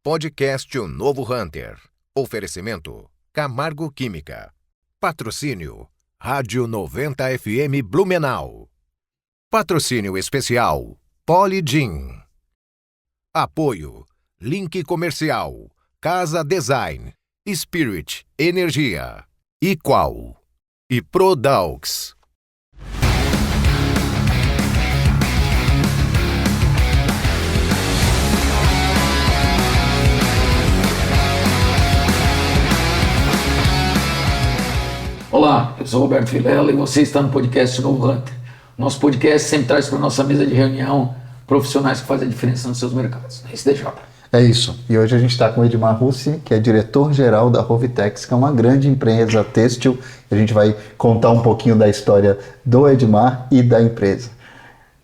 Podcast O Novo Hunter. Oferecimento Camargo Química. Patrocínio Rádio 90 FM Blumenau. Patrocínio especial Polygin. Apoio Link Comercial, Casa Design, Spirit Energia, Equal e Prodaux. Olá, eu sou Roberto Vilela e você está no podcast Novo Hunter. Nosso podcast sempre traz para a nossa mesa de reunião profissionais que fazem a diferença nos seus mercados. É isso, DJ. É isso. E hoje a gente está com o Edmar Russi, que é diretor-geral da Rovitex, que é uma grande empresa têxtil. A gente vai contar um pouquinho da história do Edmar e da empresa.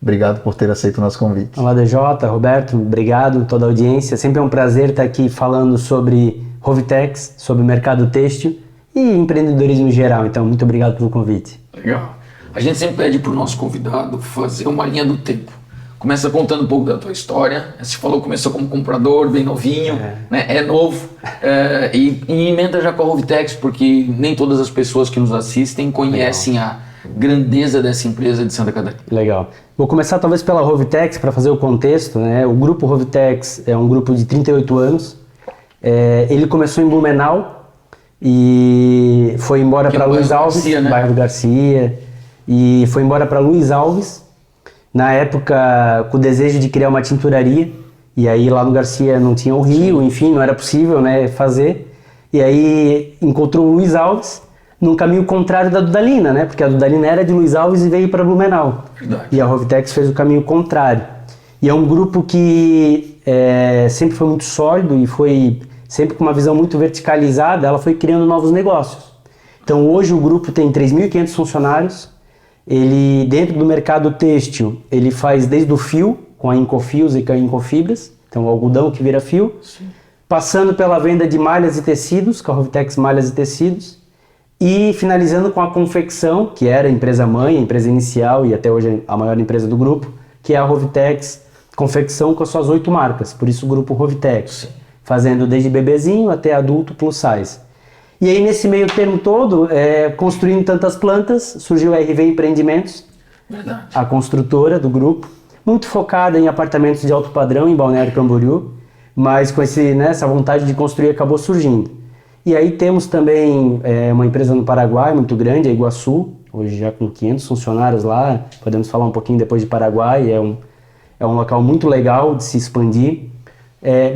Obrigado por ter aceito o nosso convite. Olá, DJ, Roberto, obrigado, toda a audiência. Sempre é um prazer estar aqui falando sobre Rovitex, sobre o mercado têxtil e empreendedorismo em geral. Então, muito obrigado pelo convite. Legal. A gente sempre pede para o nosso convidado fazer uma linha do tempo. Começa contando um pouco da tua história. Você falou que começou como comprador, bem novinho, né? É novo. E emenda já com a Rovitex, porque nem todas as pessoas que nos assistem conhecem a grandeza dessa empresa de Santa Catarina. Legal. Vou começar talvez pela Rovitex, para fazer o contexto, né? O grupo Rovitex é um grupo de 38 anos. Ele começou em Blumenau e foi embora para Luiz Alves, Garcia, né? Bairro do Garcia, e foi embora para Luiz Alves, na época com o desejo de criar uma tinturaria, e aí lá no Garcia não tinha o rio, enfim, não era possível, né, fazer, e aí encontrou o Luiz Alves num caminho contrário da Dudalina, né, porque a Dudalina era de Luiz Alves e veio para Blumenau. Verdade. E a Rovitex fez o caminho contrário. E é um grupo que sempre foi muito sólido e foi sempre com uma visão muito verticalizada, ela foi criando novos negócios. Então hoje o grupo tem 3.500 funcionários, ele dentro do mercado têxtil, ele faz desde o fio, com a Incofios e com a Incofibras, então o algodão que vira fio, sim, passando pela venda de malhas e tecidos, com a Rovitex Malhas e Tecidos, e finalizando com a confecção, que era a empresa mãe, a empresa inicial e até hoje a maior empresa do grupo, que é a Rovitex Confecção com as suas 8 marcas, por isso o grupo Rovitex. Sim. Fazendo desde bebezinho até adulto plus size. E aí nesse meio termo todo, construindo tantas plantas, surgiu a RV Empreendimentos, verdade, a construtora do grupo, muito focada em apartamentos de alto padrão em Balneário Camboriú, mas com essa vontade de construir acabou surgindo. E aí temos também uma empresa no Paraguai muito grande, a Iguaçu, hoje já com 500 funcionários lá, podemos falar um pouquinho depois de Paraguai, é um local muito legal de se expandir.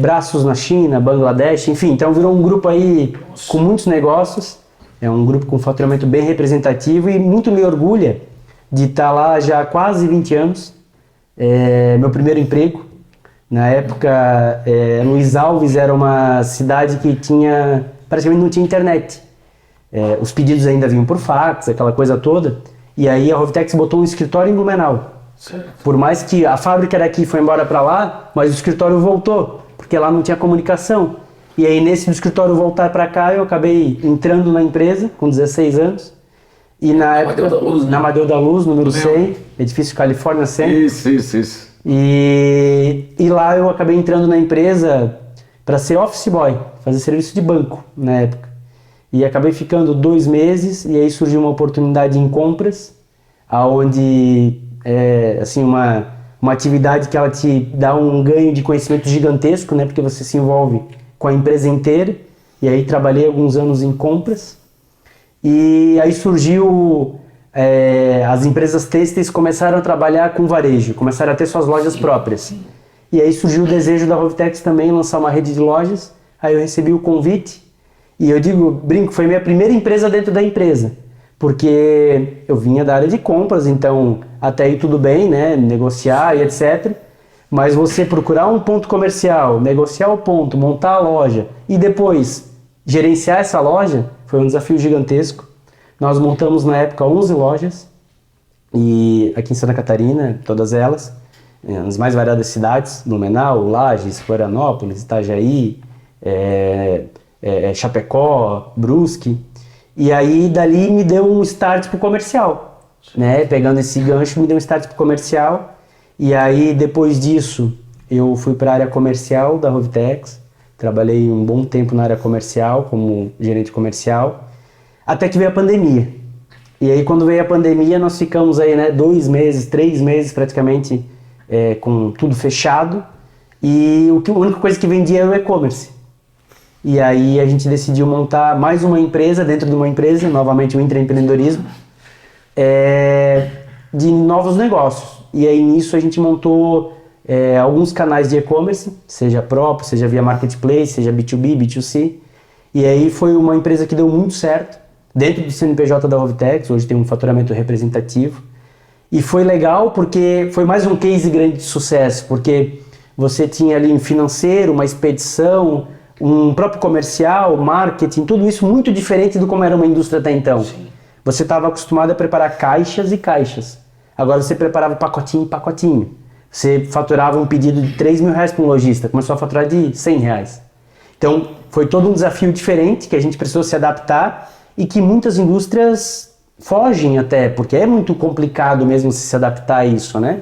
Braços na China, Bangladesh, enfim, então virou um grupo aí com muitos negócios, é um grupo com faturamento bem representativo e muito me orgulha de estar lá já há quase 20 anos, meu primeiro emprego, na época Luiz Alves era uma cidade que praticamente não tinha internet, os pedidos ainda vinham por fax, aquela coisa toda, e aí a Rovitex botou um escritório em Blumenau. Certo. Por mais que a fábrica era aqui e foi embora para lá, mas o escritório voltou, porque lá não tinha comunicação. E aí nesse do escritório voltar para cá, eu acabei entrando na empresa com 16 anos. E na época, Amadeu da Luz, né? Na Amadeu da Luz, número 100, edifício Califórnia 100. Isso. E lá eu acabei entrando na empresa para ser office boy, fazer serviço de banco na época. E acabei ficando 2 meses e aí surgiu uma oportunidade em compras, aonde assim, uma atividade que ela te dá um ganho de conhecimento gigantesco, né? Porque você se envolve com a empresa inteira. E aí trabalhei alguns anos em compras. E aí surgiu, as empresas têxteis começaram a trabalhar com varejo, começaram a ter suas lojas próprias. E aí surgiu o desejo da Rovitex também lançar uma rede de lojas. Aí eu recebi o convite e eu brinco, foi minha primeira empresa dentro da empresa. Porque eu vinha da área de compras, então até aí tudo bem, né, negociar e etc. Mas você procurar um ponto comercial, negociar o ponto, montar a loja e depois gerenciar essa loja foi um desafio gigantesco. Nós montamos na época 11 lojas, e aqui em Santa Catarina, todas elas, nas mais variadas cidades, Blumenau, Lages, Florianópolis, Itajaí, Chapecó, Brusque. E aí, dali me deu um start pro comercial, né? Pegando esse gancho, me deu um start pro comercial. E aí, depois disso, eu fui para a área comercial da Rovitex, Trabalhei um bom tempo na área comercial, como gerente comercial, até que veio a pandemia. E aí, quando veio a pandemia, nós ficamos aí, né, 2 meses, 3 meses praticamente com tudo fechado. E a única coisa que vendia era o e-commerce. E aí a gente decidiu montar mais uma empresa dentro de uma empresa, novamente o intraempreendedorismo, de novos negócios. E aí nisso a gente montou alguns canais de e-commerce, seja próprio, seja via marketplace, seja B2B, B2C. E aí foi uma empresa que deu muito certo, dentro do CNPJ da Rovitex, hoje tem um faturamento representativo. E foi legal porque foi mais um case grande de sucesso, porque você tinha ali um financeiro, uma expedição, um próprio comercial, marketing, tudo isso muito diferente do como era uma indústria até então. Sim. Você estava acostumado a preparar caixas e caixas. Agora você preparava pacotinho e pacotinho. Você faturava um pedido de R$3.000 para um lojista, começou a faturar de R$100. Então foi todo um desafio diferente que a gente precisou se adaptar e que muitas indústrias fogem até, porque é muito complicado mesmo se adaptar a isso, né?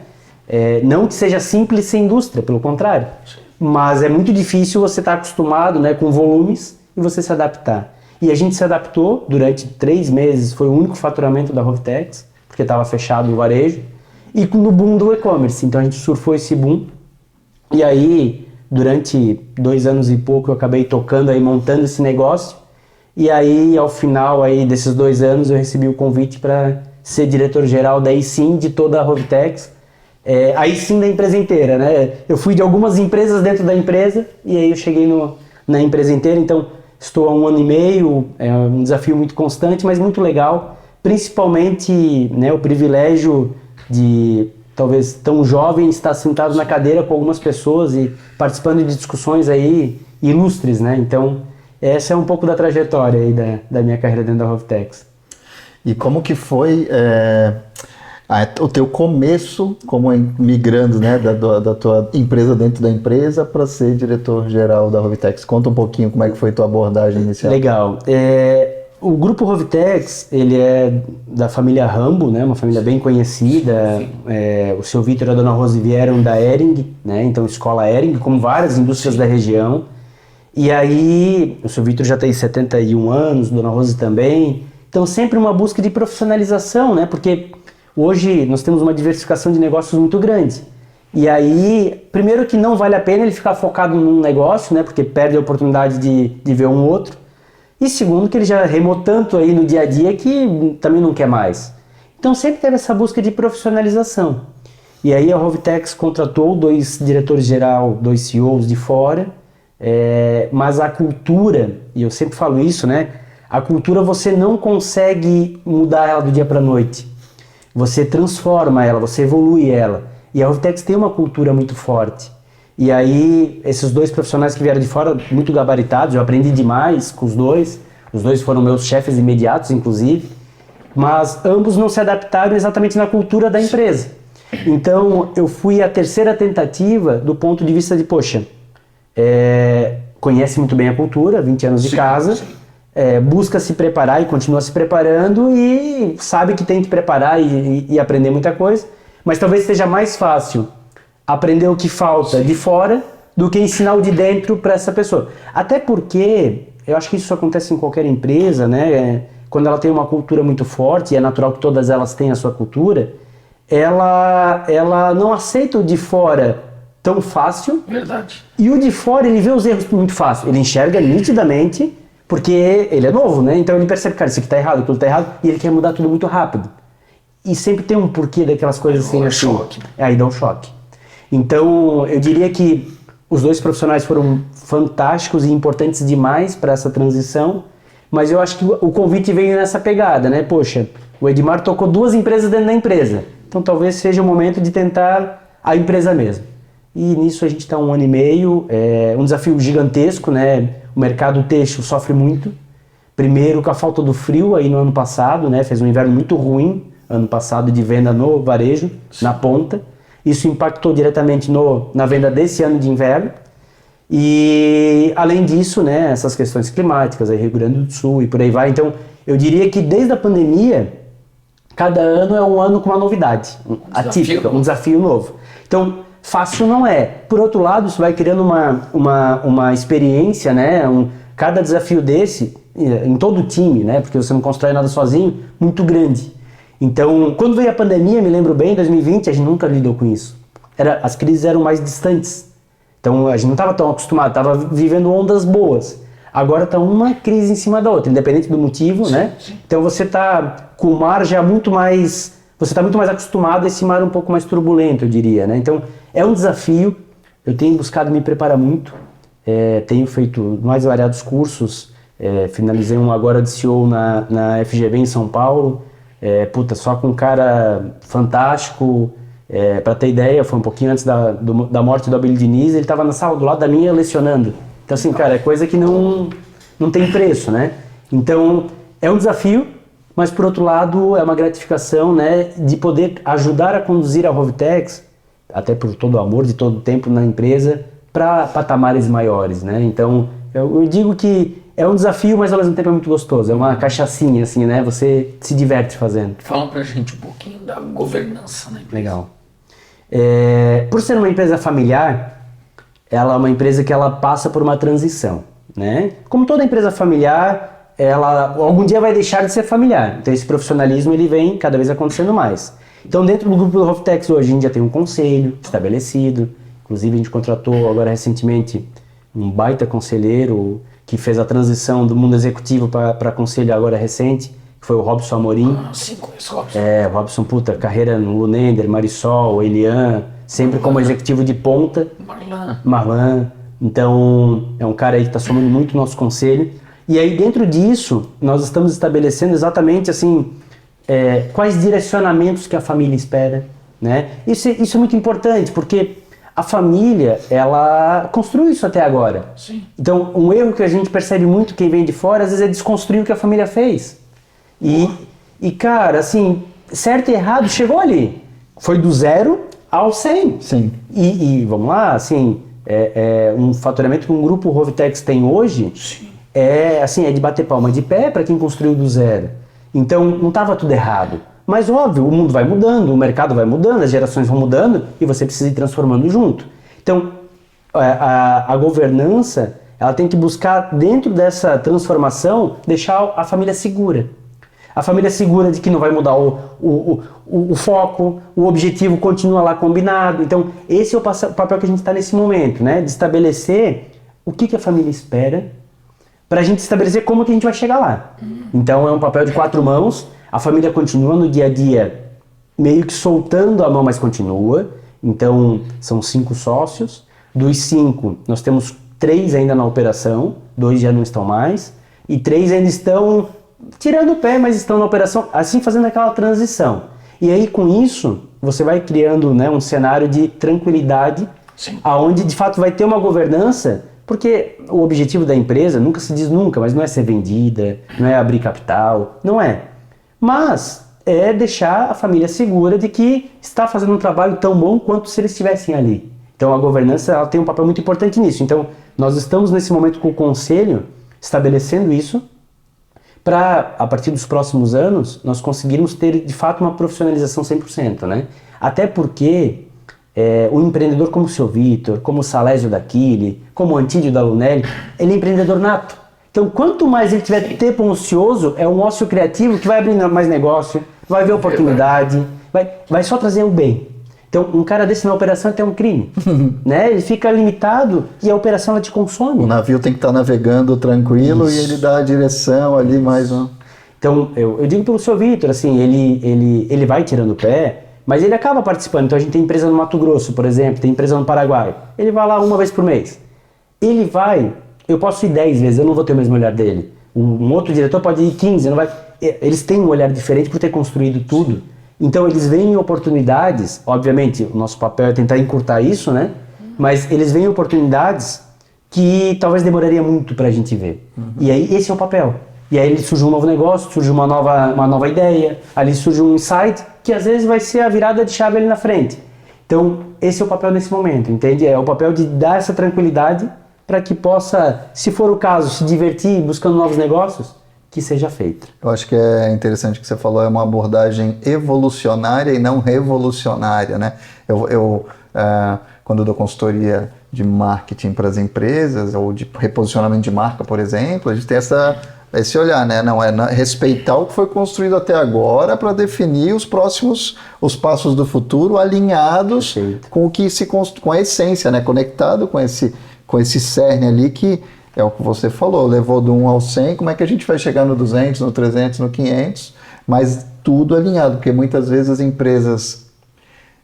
Não que seja simples ser indústria, pelo contrário. Sim. Mas é muito difícil você estar acostumado, né, com volumes e você se adaptar. E a gente se adaptou durante 3 meses, foi o único faturamento da Rovitex, porque estava fechado o varejo, e no boom do e-commerce. Então a gente surfou esse boom. E aí, durante 2 anos e pouco, eu acabei tocando aí, montando esse negócio. E aí, ao final aí desses 2 anos, eu recebi o convite para ser diretor-geral daí sim de toda a Rovitex. Aí sim da empresa inteira, né? Eu fui de algumas empresas dentro da empresa e aí eu cheguei na empresa inteira, então estou há 1 ano e meio, é um desafio muito constante, mas muito legal, principalmente, né, o privilégio de talvez tão jovem estar sentado na cadeira com algumas pessoas e participando de discussões aí ilustres, né? Então essa é um pouco da trajetória aí da minha carreira dentro da Rovitex. E como que foi o teu começo como migrando, né, da tua empresa dentro da empresa para ser diretor-geral da Rovitex? Conta um pouquinho como é que foi tua abordagem inicial. Legal. O grupo Rovitex, ele é da família Rambo, né, uma família bem conhecida. O seu Vitor e a dona Rose vieram da Hering, né, então escola Hering, como várias indústrias da região. E aí, o seu Vitor já tem 71 anos, dona Rose também. Então sempre uma busca de profissionalização, né, porque hoje nós temos uma diversificação de negócios muito grande. E aí, primeiro que não vale a pena ele ficar focado num negócio, né? Porque perde a oportunidade de ver um outro. E segundo que ele já remou tanto aí no dia a dia que também não quer mais. Então sempre teve essa busca de profissionalização. E aí a Rovitex contratou 2 diretores-geral, 2 CEOs de fora. Mas a cultura, e eu sempre falo isso, né? A cultura você não consegue mudar ela do dia para a noite. Você transforma ela, você evolui ela. E a Rovitex tem uma cultura muito forte. E aí, esses 2 profissionais que vieram de fora, muito gabaritados, eu aprendi demais com os 2. Os 2 foram meus chefes imediatos, inclusive. Mas ambos não se adaptaram exatamente na cultura da empresa. Então, eu fui a 3ª tentativa do ponto de vista de, poxa, conhece muito bem a cultura, 20 anos de casa. Sim. Busca se preparar e continua se preparando e sabe que tem que preparar e aprender muita coisa, mas talvez seja mais fácil aprender o que falta de fora do que ensinar o de dentro para essa pessoa. Até porque, eu acho que isso acontece em qualquer empresa, né? Quando ela tem uma cultura muito forte, e é natural que todas elas tenham a sua cultura, ela não aceita o de fora tão fácil. Verdade. E o de fora, ele vê os erros muito fácil, ele enxerga nitidamente. Porque ele é novo, né? Então ele percebe, cara, isso aqui tá errado, aquilo tá errado, e ele quer mudar tudo muito rápido. E sempre tem um porquê daquelas coisas assim. Choque. Aí dá um choque. Então, eu diria que os 2 profissionais foram fantásticos e importantes demais para essa transição, mas eu acho que o convite veio nessa pegada, né? Poxa, o Edmar tocou 2 empresas dentro da empresa, então talvez seja o momento de tentar a empresa mesmo. E nisso a gente está 1 ano e meio, é um desafio gigantesco, né? O mercado têxtil sofre muito. Primeiro com a falta do frio aí no ano passado, né? Fez um inverno muito ruim ano passado de venda no varejo, na ponta. Isso impactou diretamente na venda desse ano de inverno. E além disso, né, essas questões climáticas, aí Rio Grande do Sul e por aí vai. Então, eu diria que desde a pandemia, cada ano é um ano com uma novidade, atípica, um desafio novo. Então, fácil não é. Por outro lado, isso vai criando uma experiência, né? Cada desafio desse, em todo o time, né? Porque você não constrói nada sozinho, muito grande. Então, quando veio a pandemia, me lembro bem, em 2020, a gente nunca lidou com isso. As crises eram mais distantes. Então, a gente não estava tão acostumado, estava vivendo ondas boas. Agora está uma crise em cima da outra, independente do motivo, né? Então, você está com o mar já muito mais... Você está muito mais acostumado a esse mar um pouco mais turbulento, eu diria, né? Então, é um desafio. Eu tenho buscado me preparar muito. Tenho feito mais variados cursos. Finalizei um agora de CEO na FGV em São Paulo. Só com um cara fantástico. Para ter ideia, foi um pouquinho antes da morte do Abílio Diniz. Ele estava na sala do lado da minha lecionando. Então, assim, cara, é coisa que não tem preço, né? Então, é um desafio. Mas, por outro lado, é uma gratificação, né, de poder ajudar a conduzir a Rovitex, até por todo o amor de todo o tempo na empresa, para patamares maiores, né? Então, eu digo que é um desafio, mas ao mesmo tempo é muito gostoso. É uma cachaçinha, assim, né? Você se diverte fazendo. Fala pra gente um pouquinho da governança, né? Legal. Por ser uma empresa familiar, ela é uma empresa que ela passa por uma transição, né? Como toda empresa familiar, ela algum dia vai deixar de ser familiar. Então esse profissionalismo ele vem cada vez acontecendo mais. Então dentro do grupo do Rovitex hoje a gente já tem um conselho estabelecido. Inclusive a gente contratou agora recentemente um baita conselheiro que fez a transição do mundo executivo para conselho agora recente, que foi o Robson Amorim. Sim, conheço o Robson. Robson, carreira no Lunender, Marisol, Elian, sempre como executivo de ponta. Marlan. Então é um cara aí que está somando muito o nosso conselho. E aí dentro disso, nós estamos estabelecendo exatamente assim, quais direcionamentos que a família espera, né? Isso é muito importante, porque a família, ela construiu isso até agora. Sim. Então, um erro que a gente percebe muito quem vem de fora, às vezes é desconstruir o que a família fez. E cara, assim, certo e errado, chegou ali. Foi do 0 ao 100. Sim. E vamos lá, assim, um faturamento que um grupo Rovitex tem hoje... Sim. É de bater palma de pé para quem construiu do 0. Então não estava tudo errado. Mas óbvio, o mundo vai mudando, o mercado vai mudando, as gerações vão mudando e você precisa ir transformando junto. Então a governança ela tem que buscar dentro dessa transformação deixar a família segura. A família segura de que não vai mudar o foco, o objetivo continua lá combinado. Então esse é o papel que a gente está nesse momento, né? De estabelecer o que a família espera para a gente estabelecer como que a gente vai chegar lá. Então é um papel de 4 mãos, a família continua no dia a dia meio que soltando a mão, mas continua. Então são 5 sócios, dos 5 nós temos 3 ainda na operação, 2 já não estão mais, e 3 ainda estão tirando o pé, mas estão na operação, assim fazendo aquela transição. E aí com isso você vai criando, né, um cenário de tranquilidade, aonde de fato vai ter uma governança. Porque o objetivo da empresa, nunca se diz nunca, mas não é ser vendida, não é abrir capital, não é. Mas é deixar a família segura de que está fazendo um trabalho tão bom quanto se eles estivessem ali. Então a governança ela tem um papel muito importante nisso. Então nós estamos nesse momento com o conselho estabelecendo isso para, a partir dos próximos anos, nós conseguirmos ter de fato uma profissionalização 100%, né? Até porque... o empreendedor como o seu Vitor, como o Salésio da Quili, como o Antídio da Lunelli, ele é empreendedor nato. Então, quanto mais ele tiver tempo ocioso, é um ócio criativo que vai abrir mais negócio, vai ver oportunidade, vai só trazer o bem. Então, um cara desse na operação é até um crime, né? Ele fica limitado e a operação ela te consome. O navio tem que estar navegando tranquilo. Isso. E ele dá a direção ali mais um... Então, eu digo pelo seu Vitor, assim, ele vai tirando o pé, mas ele acaba participando. Então a gente tem empresa no Mato Grosso, por exemplo, tem empresa no Paraguai. Ele vai lá 1 vez por mês. Ele vai, eu posso ir 10 vezes, eu não vou ter o mesmo olhar dele. Um outro diretor pode ir 15, não vai. Eles têm um olhar diferente por ter construído tudo. Então eles veem oportunidades, obviamente o nosso papel é tentar encurtar isso, né? Mas eles veem oportunidades que talvez demoraria muito pra gente ver. E aí esse é o papel. E aí surge um novo negócio, surge uma nova ideia, ali surge um insight que às vezes vai ser a virada de chave ali na frente. Então, esse é o papel nesse momento, entende? É o papel de dar essa tranquilidade para que possa, se for o caso, se divertir buscando novos negócios, que seja feito. Eu acho que é interessante o que você falou, é uma abordagem evolucionária e não revolucionária, né? quando eu dou consultoria de marketing para as empresas, ou de reposicionamento de marca, por exemplo, a gente tem esse olhar, né? Não é respeitar o que foi construído até agora para definir os passos do futuro alinhados com o que com a essência, né? Conectado com esse cerne ali que é o que você falou, levou do 1 ao 100, como é que a gente vai chegar no 200, no 300, no 500, mas tudo alinhado, porque muitas vezes as empresas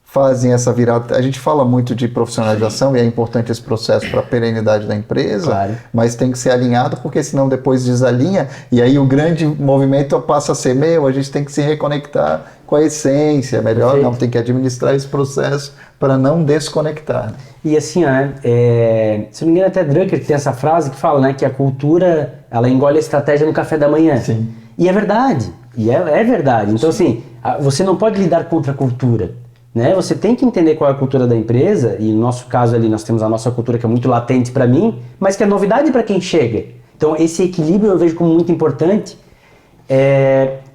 fazem essa virada. A gente fala muito de profissionalização e é importante esse processo para a perenidade da empresa, claro, mas tem que ser alinhado, porque senão depois desalinha e aí o grande movimento passa a ser a gente tem que se reconectar com a essência, melhor não, tem que administrar esse processo para não desconectar. E assim, se não me engano, até Drucker tem essa frase que fala, né, que a cultura, ela engole a estratégia no café da manhã. Sim. E é verdade, é verdade. Então, assim, você não pode lidar contra a cultura, né? Você tem que entender qual é a cultura da empresa, e no nosso caso ali nós temos a nossa cultura que é muito latente para mim, mas que é novidade para quem chega. Então, esse equilíbrio eu vejo como muito importante,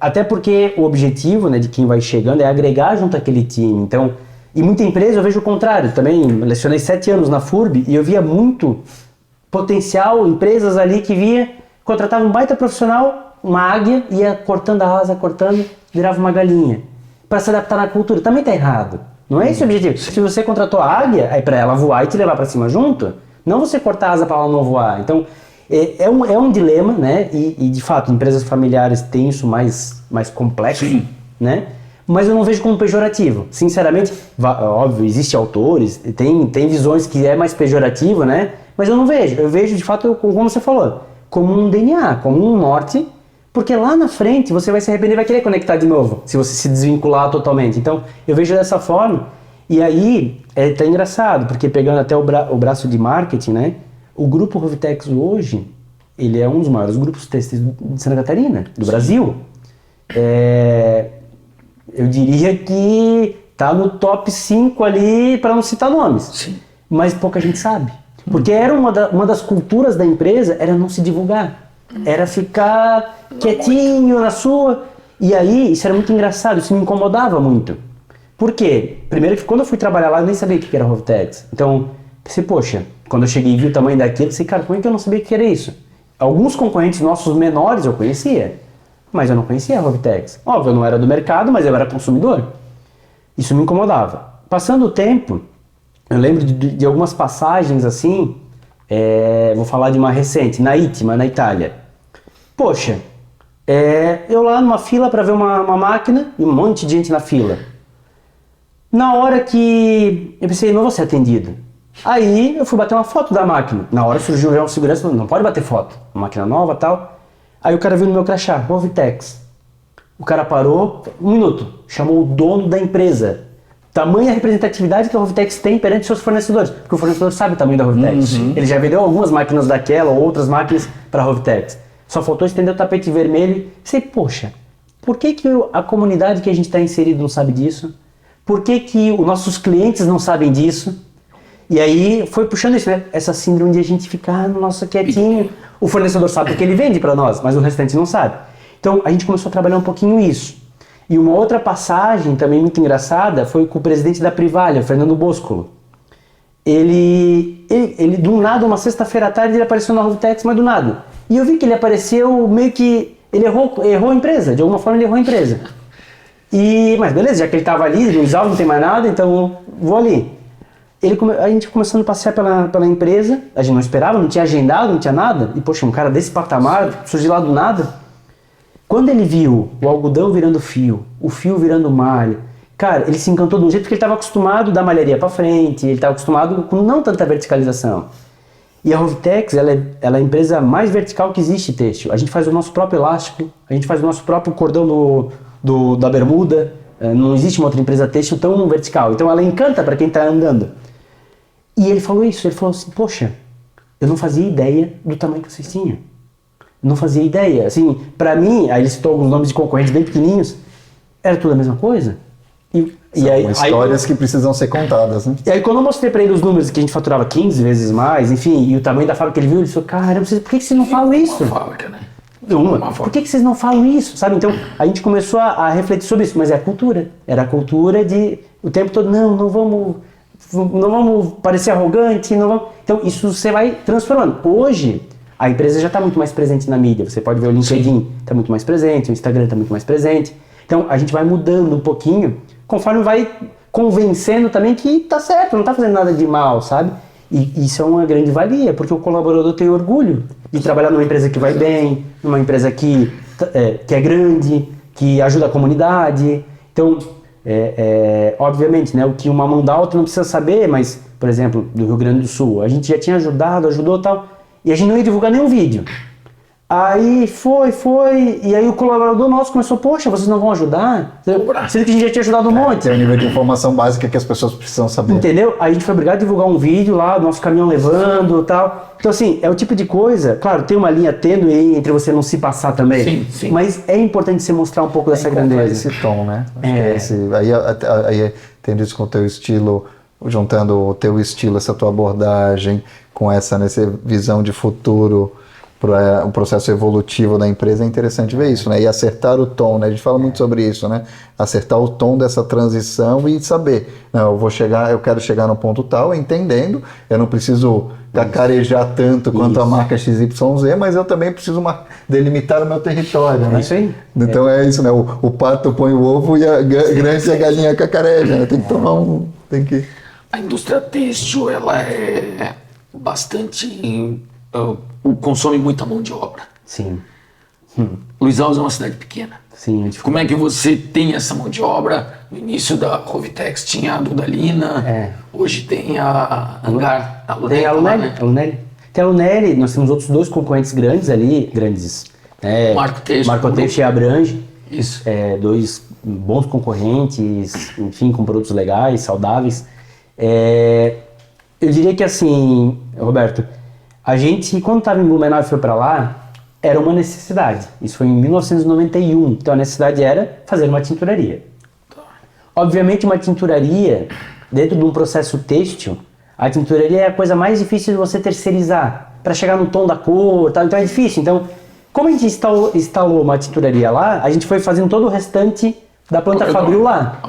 até porque o objetivo, né, de quem vai chegando é agregar junto àquele time. Então, e muita empresa eu vejo o contrário. Também lecionei 7 anos na FURB e eu via muito potencial, empresas ali que contratava um baita profissional, uma águia, ia cortando a asa, virava uma galinha, para se adaptar na cultura. Também tá errado. Não é esse o objetivo. Se você contratou a águia, é para ela voar e te levar para cima junto, não você cortar a asa para ela não voar. Então, é um dilema, né? E de fato, empresas familiares têm isso mais complexo, né? Mas eu não vejo como pejorativo. Sinceramente, óbvio, existem autores, tem visões que é mais pejorativo, né? Mas eu não vejo. Eu vejo, de fato, como você falou, como um DNA, como um norte, porque lá na frente você vai se arrepender e vai querer conectar de novo, se você se desvincular totalmente. Então, eu vejo dessa forma. E aí, tá engraçado, porque pegando até o braço de marketing, né? O grupo Rovitex hoje, ele é um dos maiores grupos têxteis de Santa Catarina, do Brasil. Eu diria que tá no top 5 ali, para não citar nomes. Sim. Mas pouca gente sabe. Porque era uma das culturas da empresa, era não se divulgar. Era ficar quietinho na sua. E aí, isso era muito engraçado, isso me incomodava muito. Por quê? Primeiro que quando eu fui trabalhar lá, eu nem sabia o que era Rovitex. Então, pensei, poxa, quando eu cheguei e vi o tamanho daquilo, eu pensei, cara, como é que eu não sabia o que era isso? Alguns concorrentes nossos menores eu conhecia, mas eu não conhecia a Rovitex. Óbvio, eu não era do mercado, mas eu era consumidor. Isso me incomodava. Passando o tempo, eu lembro de algumas passagens assim, vou falar de uma recente, na Itima, na Itália. Poxa, eu lá numa fila para ver uma máquina e um monte de gente na fila. Na hora que eu pensei, não vou ser atendido. Aí eu fui bater uma foto da máquina. Na hora surgiu já um segurança, falou, não pode bater foto, uma máquina nova e tal. Aí o cara viu no meu crachá, Rovitex. O cara parou, 1 minuto, chamou o dono da empresa. Tamanha representatividade que a Rovitex tem perante seus fornecedores. Porque o fornecedor sabe o tamanho da Rovitex. Ele já vendeu algumas máquinas daquela ou outras máquinas para a Rovitex. Só faltou estender o tapete vermelho. Sei, poxa, por que a comunidade que a gente está inserido não sabe disso? Por que os nossos clientes não sabem disso? E aí foi puxando isso, né? Essa síndrome de a gente ficar no nosso quietinho. O fornecedor sabe porque ele vende para nós, mas o restante não sabe. Então a gente começou a trabalhar um pouquinho isso. E uma outra passagem também muito engraçada foi com o presidente da Privalha, Fernando Boscolo. Ele do nada, uma sexta-feira à tarde, ele apareceu na Rovitex, mas do nada. E eu vi que ele apareceu meio que... Ele errou a empresa, de alguma forma ele errou a empresa. Mas beleza, já que ele estava ali, no Exaú não tem mais nada, então vou ali. A gente começando a passear pela empresa, a gente não esperava, não tinha agendado, não tinha nada. E poxa, um cara desse patamar, surgiu lá do nada. Quando ele viu o algodão virando fio, o fio virando malha, cara, ele se encantou de um jeito porque ele estava acostumado da malharia para frente, ele estava acostumado com não tanta verticalização. E a Rovitex, ela é a empresa mais vertical que existe têxtil. A gente faz o nosso próprio elástico, a gente faz o nosso próprio cordão da bermuda, não existe uma outra empresa têxtil tão vertical. Então ela encanta para quem está andando. E ele falou isso, ele falou assim, poxa, eu não fazia ideia do tamanho que vocês tinham. Não fazia ideia. Assim, pra mim, aí ele citou alguns nomes de concorrentes bem pequenininhos, era tudo a mesma coisa. São histórias que precisam ser contadas, né? E aí quando eu mostrei pra ele os números que a gente faturava 15 vezes mais, enfim, e o tamanho da fábrica que ele viu, ele falou, cara, por que vocês não falam isso? Uma fábrica, né? Por que vocês não falam isso? Sabe? Então, a gente começou a refletir sobre isso, mas é a cultura. Era a cultura de, o tempo todo, não vamos não vamos parecer arrogante, não vamos... Então, isso você vai transformando. Hoje, a empresa já está muito mais presente na mídia. Você pode ver o LinkedIn está muito mais presente, o Instagram está muito mais presente. Então, a gente vai mudando um pouquinho, conforme vai convencendo também que tá certo, não tá fazendo nada de mal, sabe? E isso é uma grande valia, porque o colaborador tem orgulho de trabalhar numa empresa que vai bem, numa empresa que é grande, que ajuda a comunidade. Então, obviamente, né, o que uma mão dá, a outra não precisa saber, mas, por exemplo, do Rio Grande do Sul, a gente já tinha ajudou e tal, e a gente não ia divulgar nenhum vídeo. Aí foi, e aí o colaborador nosso começou, poxa, vocês não vão ajudar? Sendo que a gente já tinha ajudado um monte. Tem um nível de informação básica que as pessoas precisam saber. Entendeu? Aí a gente foi obrigado a divulgar um vídeo lá, nosso caminhão levando e tal. Então assim, é o tipo de coisa, claro, tem uma linha tênue entre você não se passar também. Sim. Mas é importante você mostrar um pouco dessa grandeza. Esse tom, né? Aí tendo isso com o teu estilo, juntando o teu estilo, essa tua abordagem, com essa visão de futuro, para o processo evolutivo da empresa, é interessante ver isso, né? E acertar o tom, né? A gente fala muito sobre isso, né? Acertar o tom dessa transição e saber, não, eu quero chegar no ponto tal, entendendo, eu não preciso cacarejar tanto quanto a marca XYZ, mas eu também preciso delimitar o meu território, né? É isso aí. Então é isso, né? O pato põe o ovo e a grande e a galinha cacareja, né? Tem que tomar A indústria têxtil, ela é bastante... consome muita mão de obra. Sim. Luiz Alves é uma cidade pequena. Sim, Como é que você tem essa mão de obra? No início da Rovitex tinha a Dudalina, hoje tem a Hangar, a Lunelli. Tem a Lunelli, né? a Lunelli. Tem a Lunelli, nós temos outros dois concorrentes grandes ali, Marco Teixeira e a Abrange. Isso. Dois bons concorrentes, enfim, com produtos legais, saudáveis. Eu diria que assim, Roberto, a gente, quando estava em Blumenau e foi para lá, era uma necessidade. Isso foi em 1991. Então a necessidade era fazer uma tinturaria. Obviamente uma tinturaria, dentro de um processo têxtil, a tinturaria é a coisa mais difícil de você terceirizar, para chegar no tom da cor, tal. Então é difícil. Então, como a gente instalou uma tinturaria lá, a gente foi fazendo todo o restante da planta fabril lá.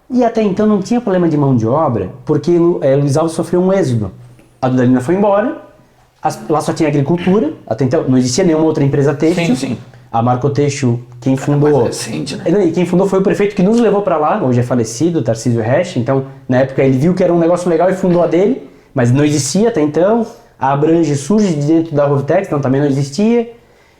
E até então não tinha problema de mão de obra, porque Luiz Alves sofreu um êxodo. A Dudalina foi embora, lá só tinha agricultura, até então não existia nenhuma outra empresa têxtil. Sim. A Marco Têxtil, quem fundou... Mais recente, né? E quem fundou foi o prefeito que nos levou para lá, hoje é falecido, Tarcísio Resch. Então, na época ele viu que era um negócio legal e fundou a dele, mas não existia até então. A Abrange surge de dentro da Rovitex, então também não existia.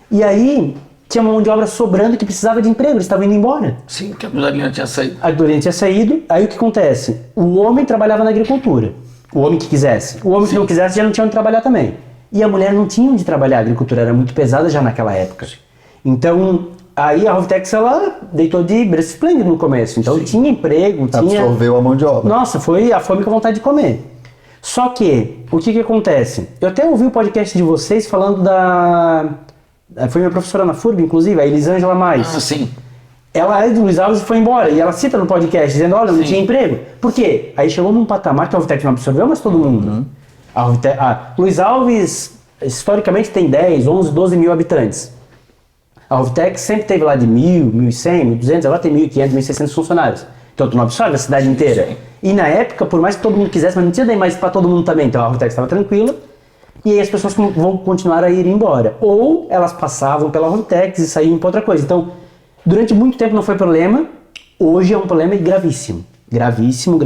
E aí, tinha uma mão de obra sobrando que precisava de emprego, eles estavam indo embora. Sim, que a Dudalina tinha saído. A Dudalina tinha saído, aí o que acontece? O homem trabalhava na agricultura. O homem que quisesse. O homem que não quisesse já não tinha onde trabalhar também. E a mulher não tinha onde trabalhar. A agricultura era muito pesada já naquela época. Então, aí a Rovitex, ela deitou de berço esplêndido no começo. Então tinha emprego, absorveu a mão de obra. Nossa, foi a fome com a vontade de comer. Só que, o que acontece? Eu até ouvi o podcast de vocês falando foi minha professora na FURB, inclusive, a Elisângela Mais. Sim. Ela é de Luiz Alves e foi embora. E ela cita no podcast, dizendo, olha, não tinha emprego. Por quê? Aí chegou num patamar que a Rovitex não absorveu, mas todo mundo. Luiz Alves, historicamente, tem 10, 11, 12 mil habitantes. A Rovitex sempre teve lá de 1.000, 1.100, 1.200, agora tem 1.500, 1.600 funcionários. Então tu não absorve a cidade inteira. E na época, por mais que todo mundo quisesse, mas não tinha daí mais para todo mundo também. Então a Rovitex estava tranquila. E aí as pessoas vão continuar a ir embora. Ou elas passavam pela Rovitex e saíam para outra coisa. Então, durante muito tempo não foi problema. Hoje é um problema gravíssimo. Gravíssimo.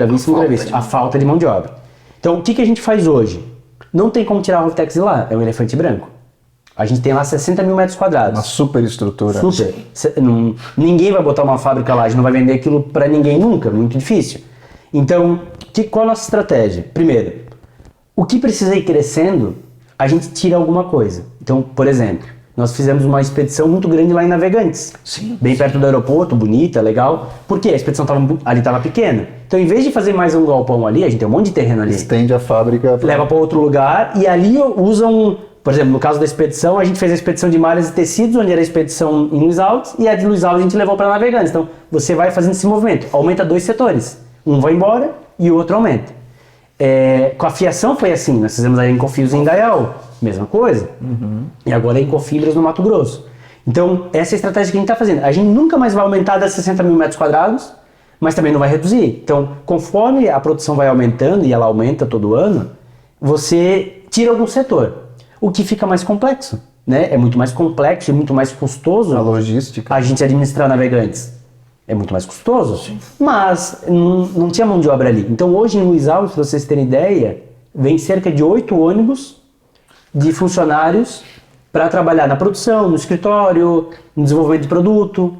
A falta de mão de obra. Então, o que a gente faz hoje? Não tem como tirar a Rovitex de lá. É um elefante branco. A gente tem lá 60 mil metros quadrados. Uma super estrutura. Super. Ninguém vai botar uma fábrica lá. A gente não vai vender aquilo para ninguém nunca. Muito difícil. Então, qual a nossa estratégia? Primeiro, o que precisa ir crescendo, a gente tira alguma coisa. Então, por exemplo, nós fizemos uma expedição muito grande lá em Navegantes. Sim. Bem perto do aeroporto, bonita, legal. Por quê? A expedição ali estava pequena. Então, em vez de fazer mais um galpão ali, a gente tem um monte de terreno ali. Estende a fábrica. Leva para outro lugar e ali usam... Por exemplo, no caso da expedição, a gente fez a expedição de malhas e tecidos, onde era a expedição em Luiz Alves, e a de Luiz Alves a gente levou para Navegantes. Então, você vai fazendo esse movimento. Aumenta 2 setores. Um vai embora e o outro aumenta. Com a fiação foi assim. Nós fizemos a Inconfios em Indaial. Mesma coisa. E agora é Incofibras no Mato Grosso. Então, essa é a estratégia que a gente está fazendo. A gente nunca mais vai aumentar das 60 mil metros quadrados, mas também não vai reduzir. Então, conforme a produção vai aumentando, e ela aumenta todo ano, você tira algum setor, o que fica mais complexo, né? É muito mais complexo e muito mais custoso A logística. a gente administrar navegantes. É muito mais custoso, mas não tinha mão de obra ali. Então, hoje em Luiz Alves, para vocês terem ideia, vem cerca de 8 ônibus de funcionários para trabalhar na produção, no escritório, no desenvolvimento de produto.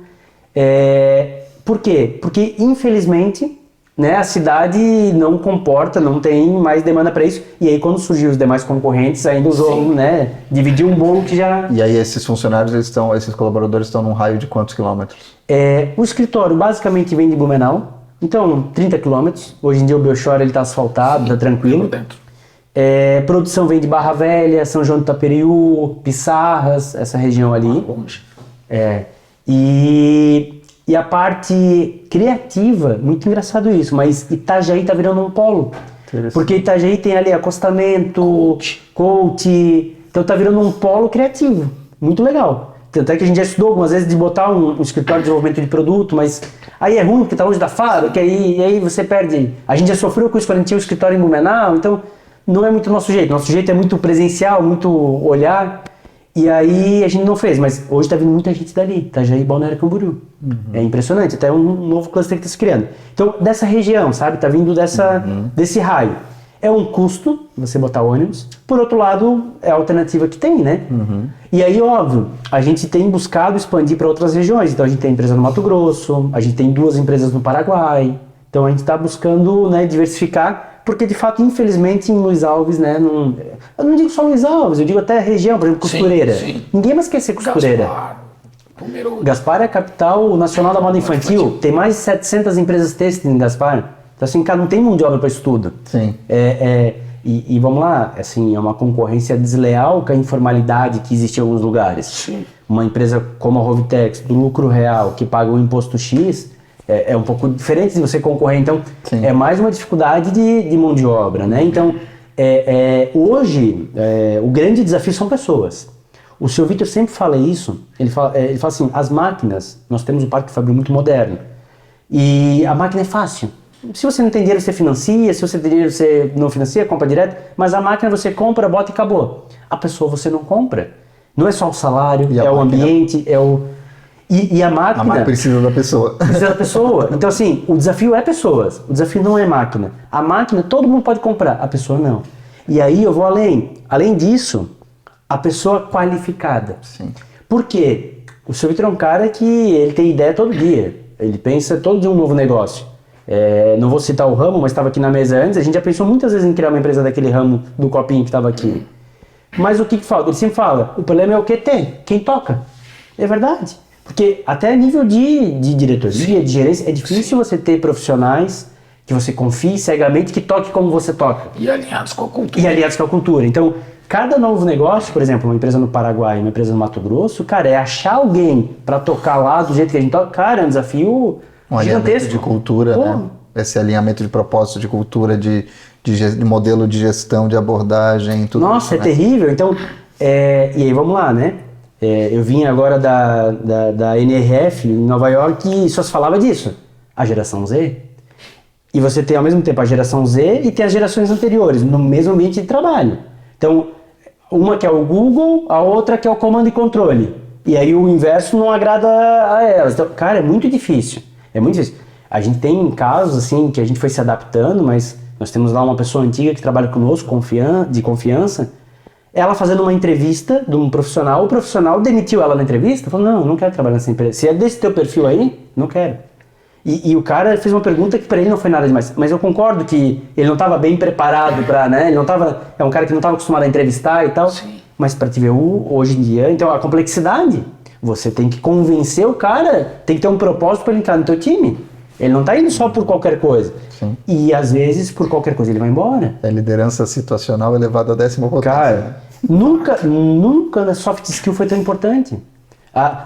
Por quê? Porque, infelizmente, né, a cidade não comporta, não tem mais demanda para isso. E aí, quando surgiu os demais concorrentes, ainda usou, né, dividir um bolo que já... E aí esses funcionários, esses colaboradores estão num raio de quantos quilômetros? O escritório basicamente vem de Blumenau, então 30 quilômetros. Hoje em dia o Belchor está asfaltado, está tranquilo. Dentro. Produção vem de Barra Velha, São João do Itaperiú, Pissarras, essa região ali. Longe. E a parte criativa, muito engraçado isso, mas Itajaí está virando um polo. Porque Itajaí tem ali acostamento, coach, então está virando um polo criativo, muito legal. Tanto é que a gente já estudou algumas vezes de botar um escritório de desenvolvimento de produto, mas aí é ruim porque está longe da fábrica, e aí você perde. A gente já sofreu com isso quando a gente tinha um escritório em Blumenau, então não é muito nosso jeito. Nosso jeito é muito presencial, muito olhar, e aí a gente não fez. Mas hoje está vindo muita gente dali, Itajaí, Balneário Camboriú. É impressionante, até um novo cluster que está se criando. Então, dessa região, sabe, está vindo desse raio. É um custo você botar ônibus, por outro lado, é a alternativa que tem, né? E aí, óbvio, a gente tem buscado expandir para outras regiões. Então, a gente tem empresa no Mato Grosso, a gente tem 2 empresas no Paraguai. Então, a gente está buscando, né, diversificar, porque, de fato, infelizmente, em Luiz Alves, né, eu não digo só Luiz Alves, eu digo até região, por exemplo, costureira. Sim. Ninguém mais quer ser costureira. Gaspar é a capital nacional da moda infantil. Tem mais de 700 empresas têxteis em Gaspar. Então, assim, cara, não tem mão de obra para isso tudo. Sim. E vamos lá, assim, é uma concorrência desleal com a informalidade que existe em alguns lugares. Sim. Uma empresa como a Rovitex, do lucro real, que paga o imposto X, é um pouco diferente de você concorrer. Então, Sim. é mais uma dificuldade de mão de obra, né? Então, hoje, o grande desafio são pessoas. O Sr. Vitor sempre fala isso, ele fala assim, as máquinas, nós temos um parque fabril muito moderno, e a máquina é fácil. Se você não tem dinheiro, você financia, se você tem dinheiro, você não financia, compra direto, mas a máquina você compra, bota e acabou. A pessoa você não compra. Não é só o salário, o ambiente, E a máquina... A máquina precisa da pessoa. Precisa da pessoa. Então, assim, o desafio é pessoas. O desafio não é máquina. A máquina todo mundo pode comprar, a pessoa não. E aí eu vou além. Além disso, a pessoa qualificada. Sim. Por quê? O Sr. Vitor é um cara que ele tem ideia todo dia. Ele pensa todo dia um novo negócio. Não vou citar o ramo, mas estava aqui na mesa antes. A gente já pensou muitas vezes em criar uma empresa daquele ramo do copinho que estava aqui. Mas o que falta? Ele sempre fala, o problema é o que tem, quem toca. É verdade. Porque até a nível de diretoria, de gerência, é difícil você ter profissionais que você confie cegamente, que toque como você toca. E alinhados com a cultura. Então, cada novo negócio, por exemplo, uma empresa no Paraguai, uma empresa no Mato Grosso, cara, é achar alguém para tocar lá do jeito que a gente toca, cara, é um desafio gigantesco. De cultura, né? Esse alinhamento de propósito, de cultura, de modelo de gestão, de abordagem, tudo. Nossa, isso, é terrível. Então, e aí vamos lá, né? Eu vim agora da NRF em Nova York e só se falava disso. A geração Z. E você tem ao mesmo tempo a geração Z e tem as gerações anteriores no mesmo ambiente de trabalho. Então, uma que é o Google, a outra que é o comando e controle. E aí o inverso não agrada a elas. Então, cara, é muito difícil. É muito difícil. A gente tem casos assim que a gente foi se adaptando, mas nós temos lá uma pessoa antiga que trabalha conosco, de confiança. Ela fazendo uma entrevista de um profissional, o profissional demitiu ela na entrevista, falou, não quero trabalhar nessa empresa. Se é desse teu perfil aí, não quero. E o cara fez uma pergunta que para ele não foi nada demais. Mas eu concordo que ele não estava bem preparado para, né? Ele não tava, é um cara que não estava acostumado a entrevistar e tal. Sim. Mas para TVU, hoje em dia, então a complexidade, você tem que convencer o cara, tem que ter um propósito para ele entrar no teu time. Ele não está indo só por qualquer coisa. Sim. E às vezes, por qualquer coisa, ele vai embora. É liderança situacional elevada à 10ª potência. Cara, nunca na soft skill foi tão importante.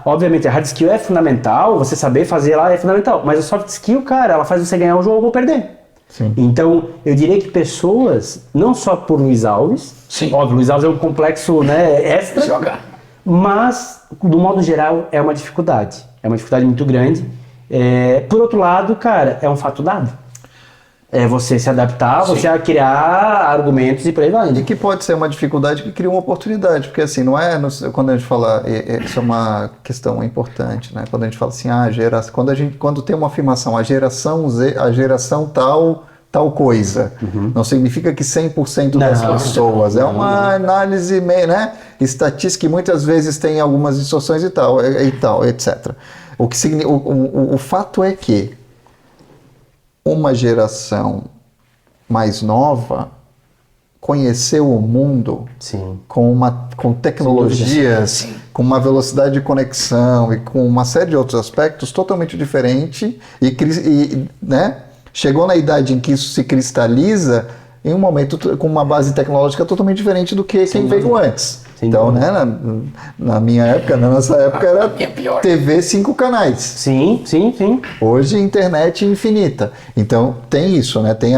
Obviamente, a hard skill é fundamental, você saber fazer lá é fundamental. Mas a soft skill, cara, ela faz você ganhar o jogo ou perder. Sim. Então, eu diria que pessoas, não só por Luiz Alves, Sim. Óbvio, Luiz Alves é um complexo, né, extra, Jogar. mas, do modo geral, é uma dificuldade. É uma dificuldade muito grande. Por outro lado, cara, é um fato dado. É você se adaptar, você a criar argumentos e por aí vai. E que pode ser uma dificuldade que cria uma oportunidade, porque assim, quando a gente fala, isso é uma questão importante, né? Quando a gente fala assim, quando tem uma afirmação, a geração Z, a geração tal coisa, não significa que 100% das pessoas, é uma análise, né, estatística que muitas vezes tem algumas distorções e tal, etc. O fato é que uma geração mais nova conheceu o mundo com tecnologias, com uma velocidade de conexão e com uma série de outros aspectos totalmente diferente e né, chegou na idade em que isso se cristaliza em um momento com uma base tecnológica totalmente diferente do que quem veio antes. Então, né, na minha época, na nossa época era TV 5 canais. Sim. Hoje internet infinita. Então tem isso, né? Tem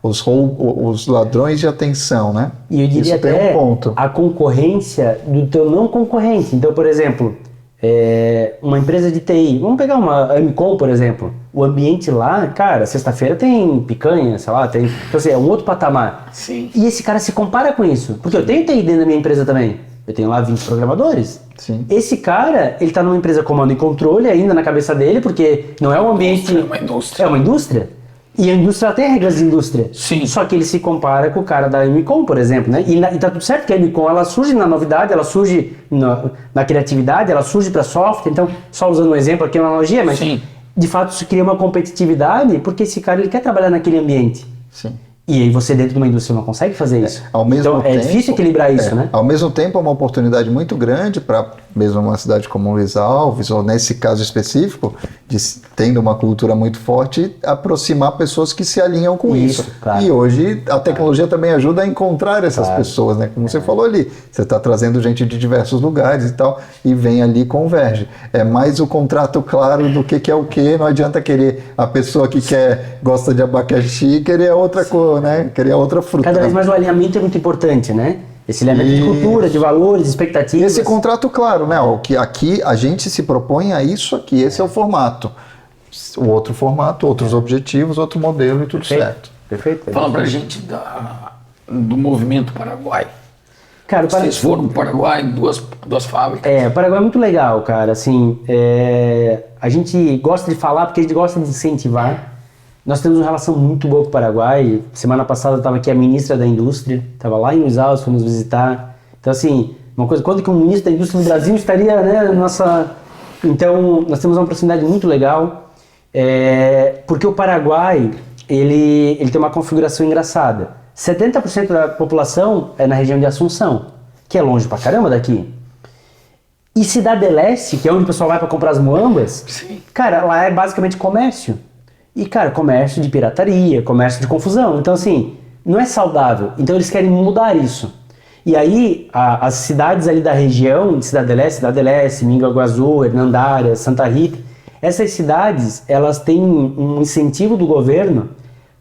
os ladrões de atenção, né? E eu diria isso até tem um ponto. A concorrência do teu não concorrente. Então, por exemplo, uma empresa de TI, vamos pegar uma Amicom, por exemplo. O ambiente lá, cara, sexta-feira tem picanha, sei lá, tem... Então, assim, é um outro patamar. Sim. E esse cara se compara com isso. Porque eu tenho TI dentro da minha empresa também. Eu tenho lá 20 programadores. Sim. Esse cara, ele tá numa empresa comando e controle ainda na cabeça dele, porque não é um ambiente... É uma indústria. É uma indústria. E a indústria ela tem regras de indústria. Sim. Só que ele se compara com o cara da Amicom, por exemplo, né? E tá tudo certo que a Amicom, ela surge na novidade, ela surge na criatividade, ela surge para software. Então, só usando um exemplo aqui, uma analogia, mas... Sim. De fato, isso cria uma competitividade, porque esse cara ele quer trabalhar naquele ambiente. Sim. E aí você dentro de uma indústria não consegue fazer isso. Ao mesmo então tempo, é difícil equilibrar isso, né? Ao mesmo tempo é uma oportunidade muito grande para mesmo uma cidade como Luiz Alves, ou nesse caso específico, tendo uma cultura muito forte, aproximar pessoas que se alinham com isso. Claro. E hoje a tecnologia também ajuda a encontrar essas pessoas, né? Como você falou ali, você está trazendo gente de diversos lugares e tal, e vem ali e converge. É mais o contrato claro do que é o que, não adianta querer a pessoa que gosta de abacaxi querer outra cor, né? Querer outra fruta. Cada vez mais o alinhamento é muito importante, né? Esse alinhamento de cultura, de valores, de expectativas. Esse contrato claro, né? O que aqui a gente se propõe a isso aqui, esse é o formato. O outro formato, outros objetivos, outro modelo e tudo certo. Perfeito. Fala pra gente do movimento Paraguai. Cara, Vocês foram para o Paraguai, duas fábricas. O Paraguai é muito legal, cara. Assim, a gente gosta de falar porque a gente gosta de incentivar. Nós temos uma relação muito boa com o Paraguai. Semana passada estava aqui a ministra da Indústria, estava lá em Luiz Alves, foi nos visitar. Então, assim, uma coisa, quando que um ministro da Indústria do Brasil estaria, né, Então, nós temos uma proximidade muito legal, porque o Paraguai, ele tem uma configuração engraçada. 70% da população é na região de Assunção, que é longe pra caramba daqui. E Cidade del Este, que é onde o pessoal vai para comprar as muambas, Sim. cara, lá é basicamente comércio. E, cara, comércio de pirataria, comércio de confusão. Então, assim, não é saudável. Então, eles querem mudar isso. E aí, as cidades ali da região, de Cidade del Este, Mingaguaçu, Hernandária, Santa Rita, essas cidades, elas têm um incentivo do governo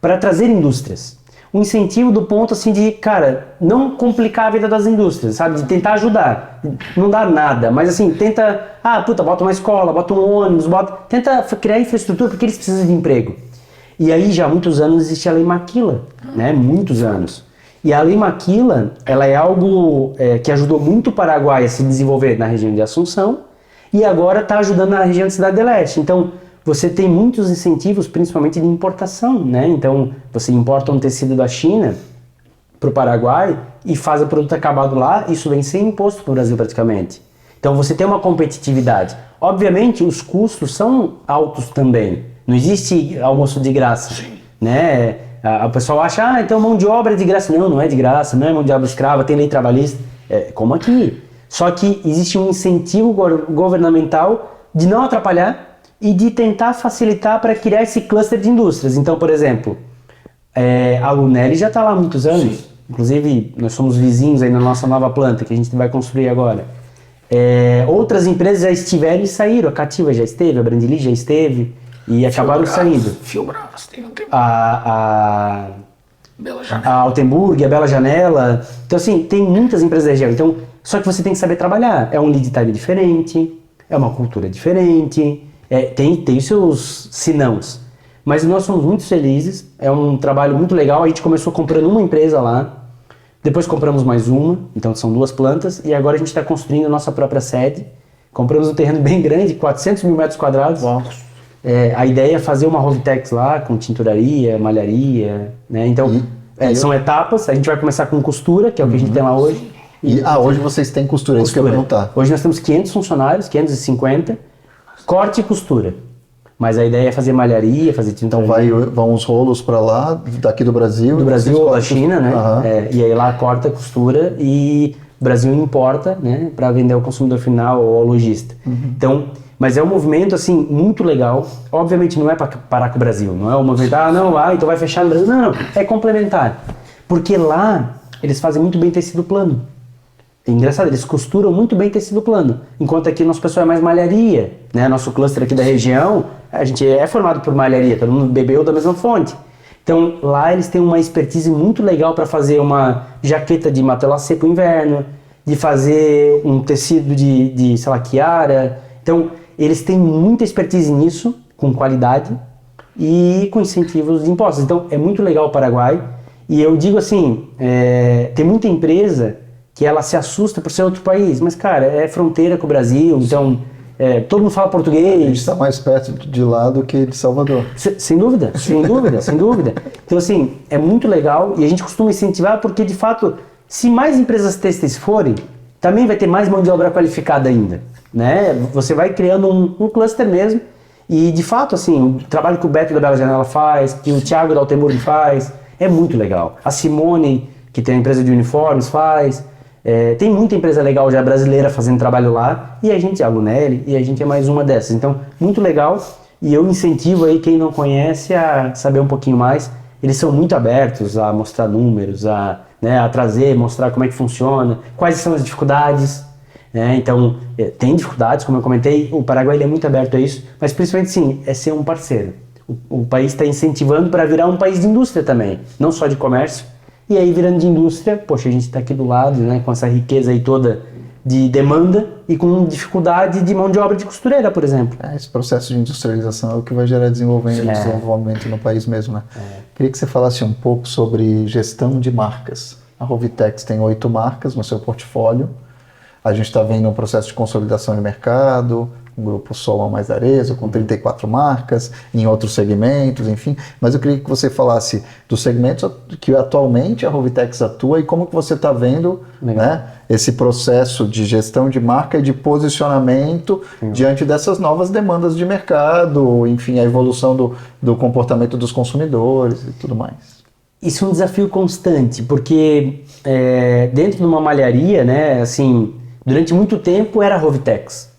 para trazer indústrias. Um incentivo do ponto, assim, de, cara, não complicar a vida das indústrias, sabe? De tentar ajudar. Não dá nada, mas, assim, tenta... bota uma escola, bota um ônibus, tenta criar infraestrutura porque eles precisam de emprego. E aí, já há muitos anos, existe a Lei Maquila, né? Muitos anos. E a Lei Maquila, ela é algo que ajudou muito o Paraguai a se desenvolver na região de Assunção e agora está ajudando na região de Cidade del Este. Então, você tem muitos incentivos, principalmente de importação, né? Então, você importa um tecido da China para o Paraguai e faz o produto acabado lá, isso vem sem imposto para o Brasil praticamente. Então, você tem uma competitividade. Obviamente, os custos são altos também. Não existe almoço de graça, né? O pessoal acha, então mão de obra é de graça. Não, não é de graça, não é mão de obra escrava, tem lei trabalhista. Como aqui. Só que existe um incentivo governamental de não atrapalhar e de tentar facilitar para criar esse cluster de indústrias. Então, por exemplo, a Lunelli já está lá há muitos anos. Sim. Inclusive, nós somos vizinhos aí na nossa nova planta que a gente vai construir agora. Outras empresas já estiveram e saíram. A Cativa já esteve, a Brandili já esteve e acabaram saindo. Fiobras, tem um tempo. Bela Janela. A Altenburg, a Bela Janela. Então, assim, tem muitas empresas da região. Então, só que você tem que saber trabalhar. É um lead time diferente, é uma cultura diferente, tem seus sinãos. Mas nós somos muito felizes, é um trabalho muito legal. A gente começou comprando uma empresa lá, depois compramos mais uma, então são 2 plantas, e agora a gente está construindo a nossa própria sede. Compramos um terreno bem grande, 400 mil metros quadrados. A ideia é fazer uma Rovitex lá, com tinturaria, malharia, né? Então, são etapas. A gente vai começar com costura, que é o que a gente tem lá hoje. Hoje vocês têm costura, isso que eu ia perguntar. Hoje nós temos 500 funcionários, 550, corte e costura. Mas a ideia é fazer malharia, fazer tinturaria. Então vão os rolos para lá, daqui do Brasil? Do Brasil ou da China, né? E aí lá corta, costura e o Brasil importa, né? Para vender ao consumidor final ou ao lojista. Então, mas é um movimento, assim, muito legal. Obviamente não é para parar com o Brasil. Não é um movimento, então vai fechar no Brasil. Não, é complementar. Porque lá eles fazem muito bem tecido plano. É engraçado, eles costuram muito bem tecido plano, enquanto aqui nosso pessoal é mais malharia, né? Nosso cluster aqui da região, a gente é formado por malharia, todo mundo bebeu da mesma fonte. Então lá eles têm uma expertise muito legal para fazer uma jaqueta de matelassê para o inverno, de fazer um tecido de sei lá, quiara. Então eles têm muita expertise nisso, com qualidade e com incentivos de impostos. Então é muito legal o Paraguai. E eu digo assim, tem muita empresa que ela se assusta por ser outro país, mas cara, é fronteira com o Brasil, então todo mundo fala português. A gente está mais perto de lá do que de Salvador. Sem dúvida, sem dúvida, sem dúvida. Então assim, é muito legal e a gente costuma incentivar porque de fato, se mais empresas têxteis forem, também vai ter mais mão de obra qualificada ainda, né? Você vai criando um cluster mesmo e de fato assim, o trabalho que o Beto da Bela Janela faz, que o Thiago da Altemurgo faz, é muito legal. A Simone, que tem a empresa de uniformes, faz. Tem muita empresa legal já brasileira fazendo trabalho lá, e a gente, a Lunelli, e a gente é mais uma dessas. Então, muito legal, e eu incentivo aí quem não conhece a saber um pouquinho mais. Eles são muito abertos a mostrar números, a trazer, mostrar como é que funciona, quais são as dificuldades. Então, tem dificuldades, como eu comentei, o Paraguai ele é muito aberto a isso, mas principalmente sim, é ser um parceiro. O país está incentivando para virar um país de indústria também, não só de comércio. E aí, virando de indústria, poxa, a gente está aqui do lado, né, com essa riqueza aí toda de demanda e com dificuldade de mão de obra de costureira, por exemplo. Esse processo de industrialização é o que vai gerar desenvolvimento no país mesmo, né? Queria que você falasse um pouco sobre gestão de marcas. A Rovitex tem 8 marcas no seu portfólio. A gente está vendo um processo de consolidação de mercado, um grupo Soma mais Arezzo, com 34 marcas, em outros segmentos, enfim. Mas eu queria que você falasse dos segmentos que atualmente a Rovitex atua e como que você está vendo, né, esse processo de gestão de marca e de posicionamento diante dessas novas demandas de mercado, enfim, a evolução do comportamento dos consumidores e tudo mais. Isso é um desafio constante, porque dentro de uma malharia, né, assim, durante muito tempo era a Rovitex.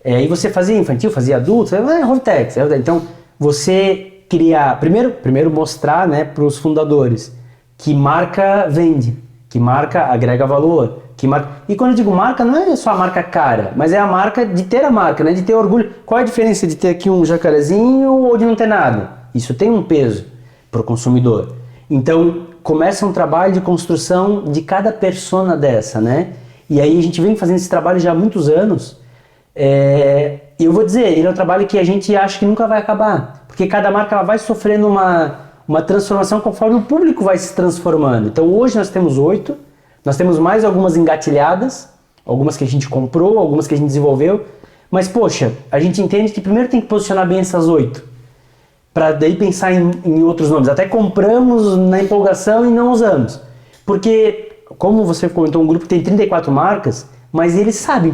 Aí você fazia infantil, fazia adulto, Rovitex. Então, você criar... Primeiro mostrar, né, para os fundadores que marca vende, que marca agrega valor. E quando eu digo marca, não é só a marca cara, mas é a marca de ter a marca, né, de ter orgulho. Qual é a diferença de ter aqui um jacarezinho ou de não ter nada? Isso tem um peso para o consumidor. Então, começa um trabalho de construção de cada persona dessa, né? E aí a gente vem fazendo esse trabalho já há muitos anos. Eu vou dizer, ele é um trabalho que a gente acha que nunca vai acabar, porque cada marca ela vai sofrendo uma transformação conforme o público vai se transformando. Então hoje nós temos 8, nós temos mais algumas engatilhadas, algumas que a gente comprou, algumas que a gente desenvolveu, mas poxa, a gente entende que primeiro tem que posicionar bem essas 8, para daí pensar em outros nomes. Até compramos na empolgação e não usamos, porque como você comentou, um grupo que tem 34 marcas, mas eles sabem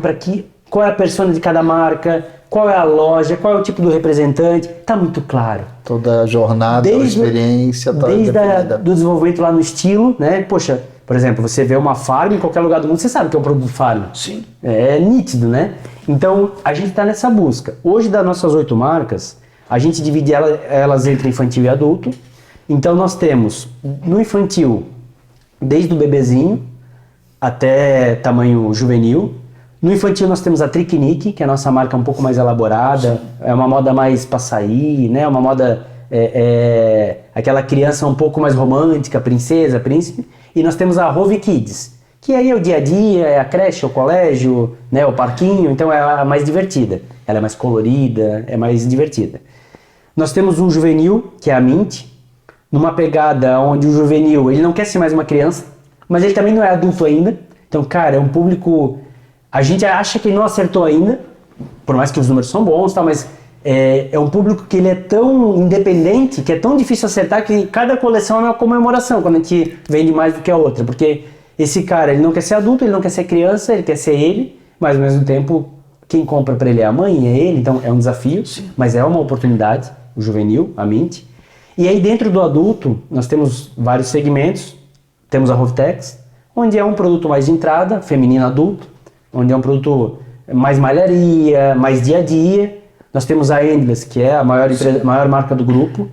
qual é a persona de cada marca, qual é a loja, qual é o tipo do representante, está muito claro. Toda a jornada, a experiência. Desde do desenvolvimento lá no estilo, né? Poxa, por exemplo, você vê uma Farm em qualquer lugar do mundo, você sabe que é um produto Farm. Sim. É nítido, né? Então, a gente está nessa busca. Hoje, das nossas 8 marcas, a gente divide elas entre infantil e adulto. Então, nós temos, no infantil, desde o bebezinho até tamanho juvenil. No infantil nós temos a Triquinique, que é a nossa marca um pouco mais elaborada, é uma moda mais pra sair, né? Uma moda, aquela criança um pouco mais romântica, princesa, príncipe. E nós temos a Rovi Kids, que aí é o dia a dia, é a creche, é o colégio, né, o parquinho, então é a mais divertida. Ela é mais colorida, é mais divertida. Nós temos um juvenil, que é a Mint, numa pegada onde o juvenil, ele não quer ser mais uma criança, mas ele também não é adulto ainda. Então, cara, é um público... A gente acha que ele não acertou ainda, por mais que os números são bons, tá, mas é um público que ele é tão independente, que é tão difícil acertar, que cada coleção é uma comemoração, quando a gente vende mais do que a outra. Porque esse cara, ele não quer ser adulto, ele não quer ser criança, ele quer ser ele, mas ao mesmo tempo, quem compra para ele é a mãe, é ele, então é um desafio, mas é uma oportunidade, o juvenil, a Mint. E aí dentro do adulto, nós temos vários segmentos, temos a Rovitex, onde é um produto mais de entrada, feminino adulto, onde é um produto mais malharia, mais dia a dia. Nós temos a Endless, que é a maior marca do grupo,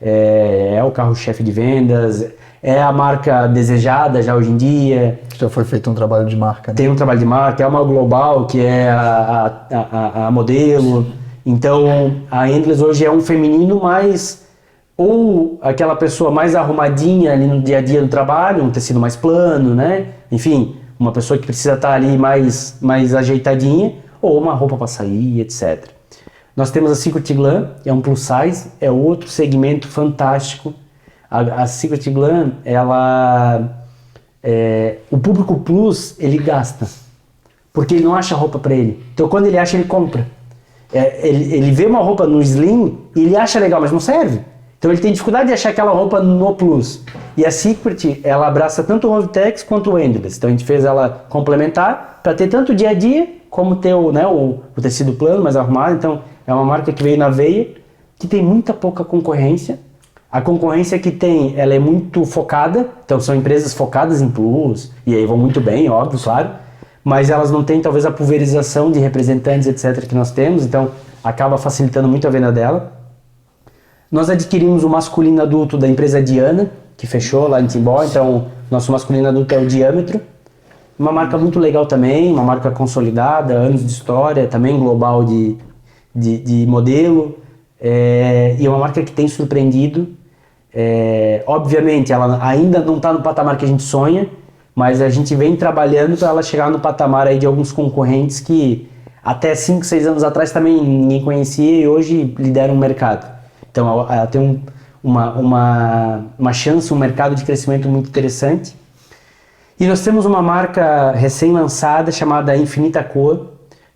é o carro-chefe de vendas, é a marca desejada já hoje em dia. Já foi feito um trabalho de marca, né? Tem um trabalho de marca, é uma global, que é a modelo. Então, a Endless hoje é um feminino mais, ou aquela pessoa mais arrumadinha ali no dia a dia do trabalho, um tecido mais plano, né? Enfim, uma pessoa que precisa estar ali mais ajeitadinha, ou uma roupa para sair, etc. Nós temos a Secret Glam, é um plus size, é outro segmento fantástico. A Secret Glam, o público plus, ele gasta, porque ele não acha roupa para ele. Então quando ele acha, ele compra. Ele vê uma roupa no Slim e ele acha legal, mas não serve. Então ele tem dificuldade de achar aquela roupa no plus. E a Secret, ela abraça tanto o Rovitex quanto o Endless. Então a gente fez ela complementar para ter tanto dia a dia, como ter o tecido plano, mais arrumado. Então é uma marca que veio na veia, que tem muita pouca concorrência. A concorrência que tem, ela é muito focada, então são empresas focadas em plus, e aí vão muito bem, óbvio, claro, mas elas não têm talvez a pulverização de representantes, etc., que nós temos, então acaba facilitando muito a venda dela. Nós adquirimos o masculino adulto da empresa Diana, que fechou lá em Timbó, então nosso masculino adulto é o Diâmetro, uma marca muito legal também, uma marca consolidada, anos de história, também global de modelo, e é uma marca que tem surpreendido. Obviamente ela ainda não está no patamar que a gente sonha, mas a gente vem trabalhando para ela chegar no patamar aí de alguns concorrentes que até 5, 6 anos atrás também ninguém conhecia e hoje lideram o mercado. Então ela tem uma chance, um mercado de crescimento muito interessante. E nós temos uma marca recém-lançada chamada Infinita Cor,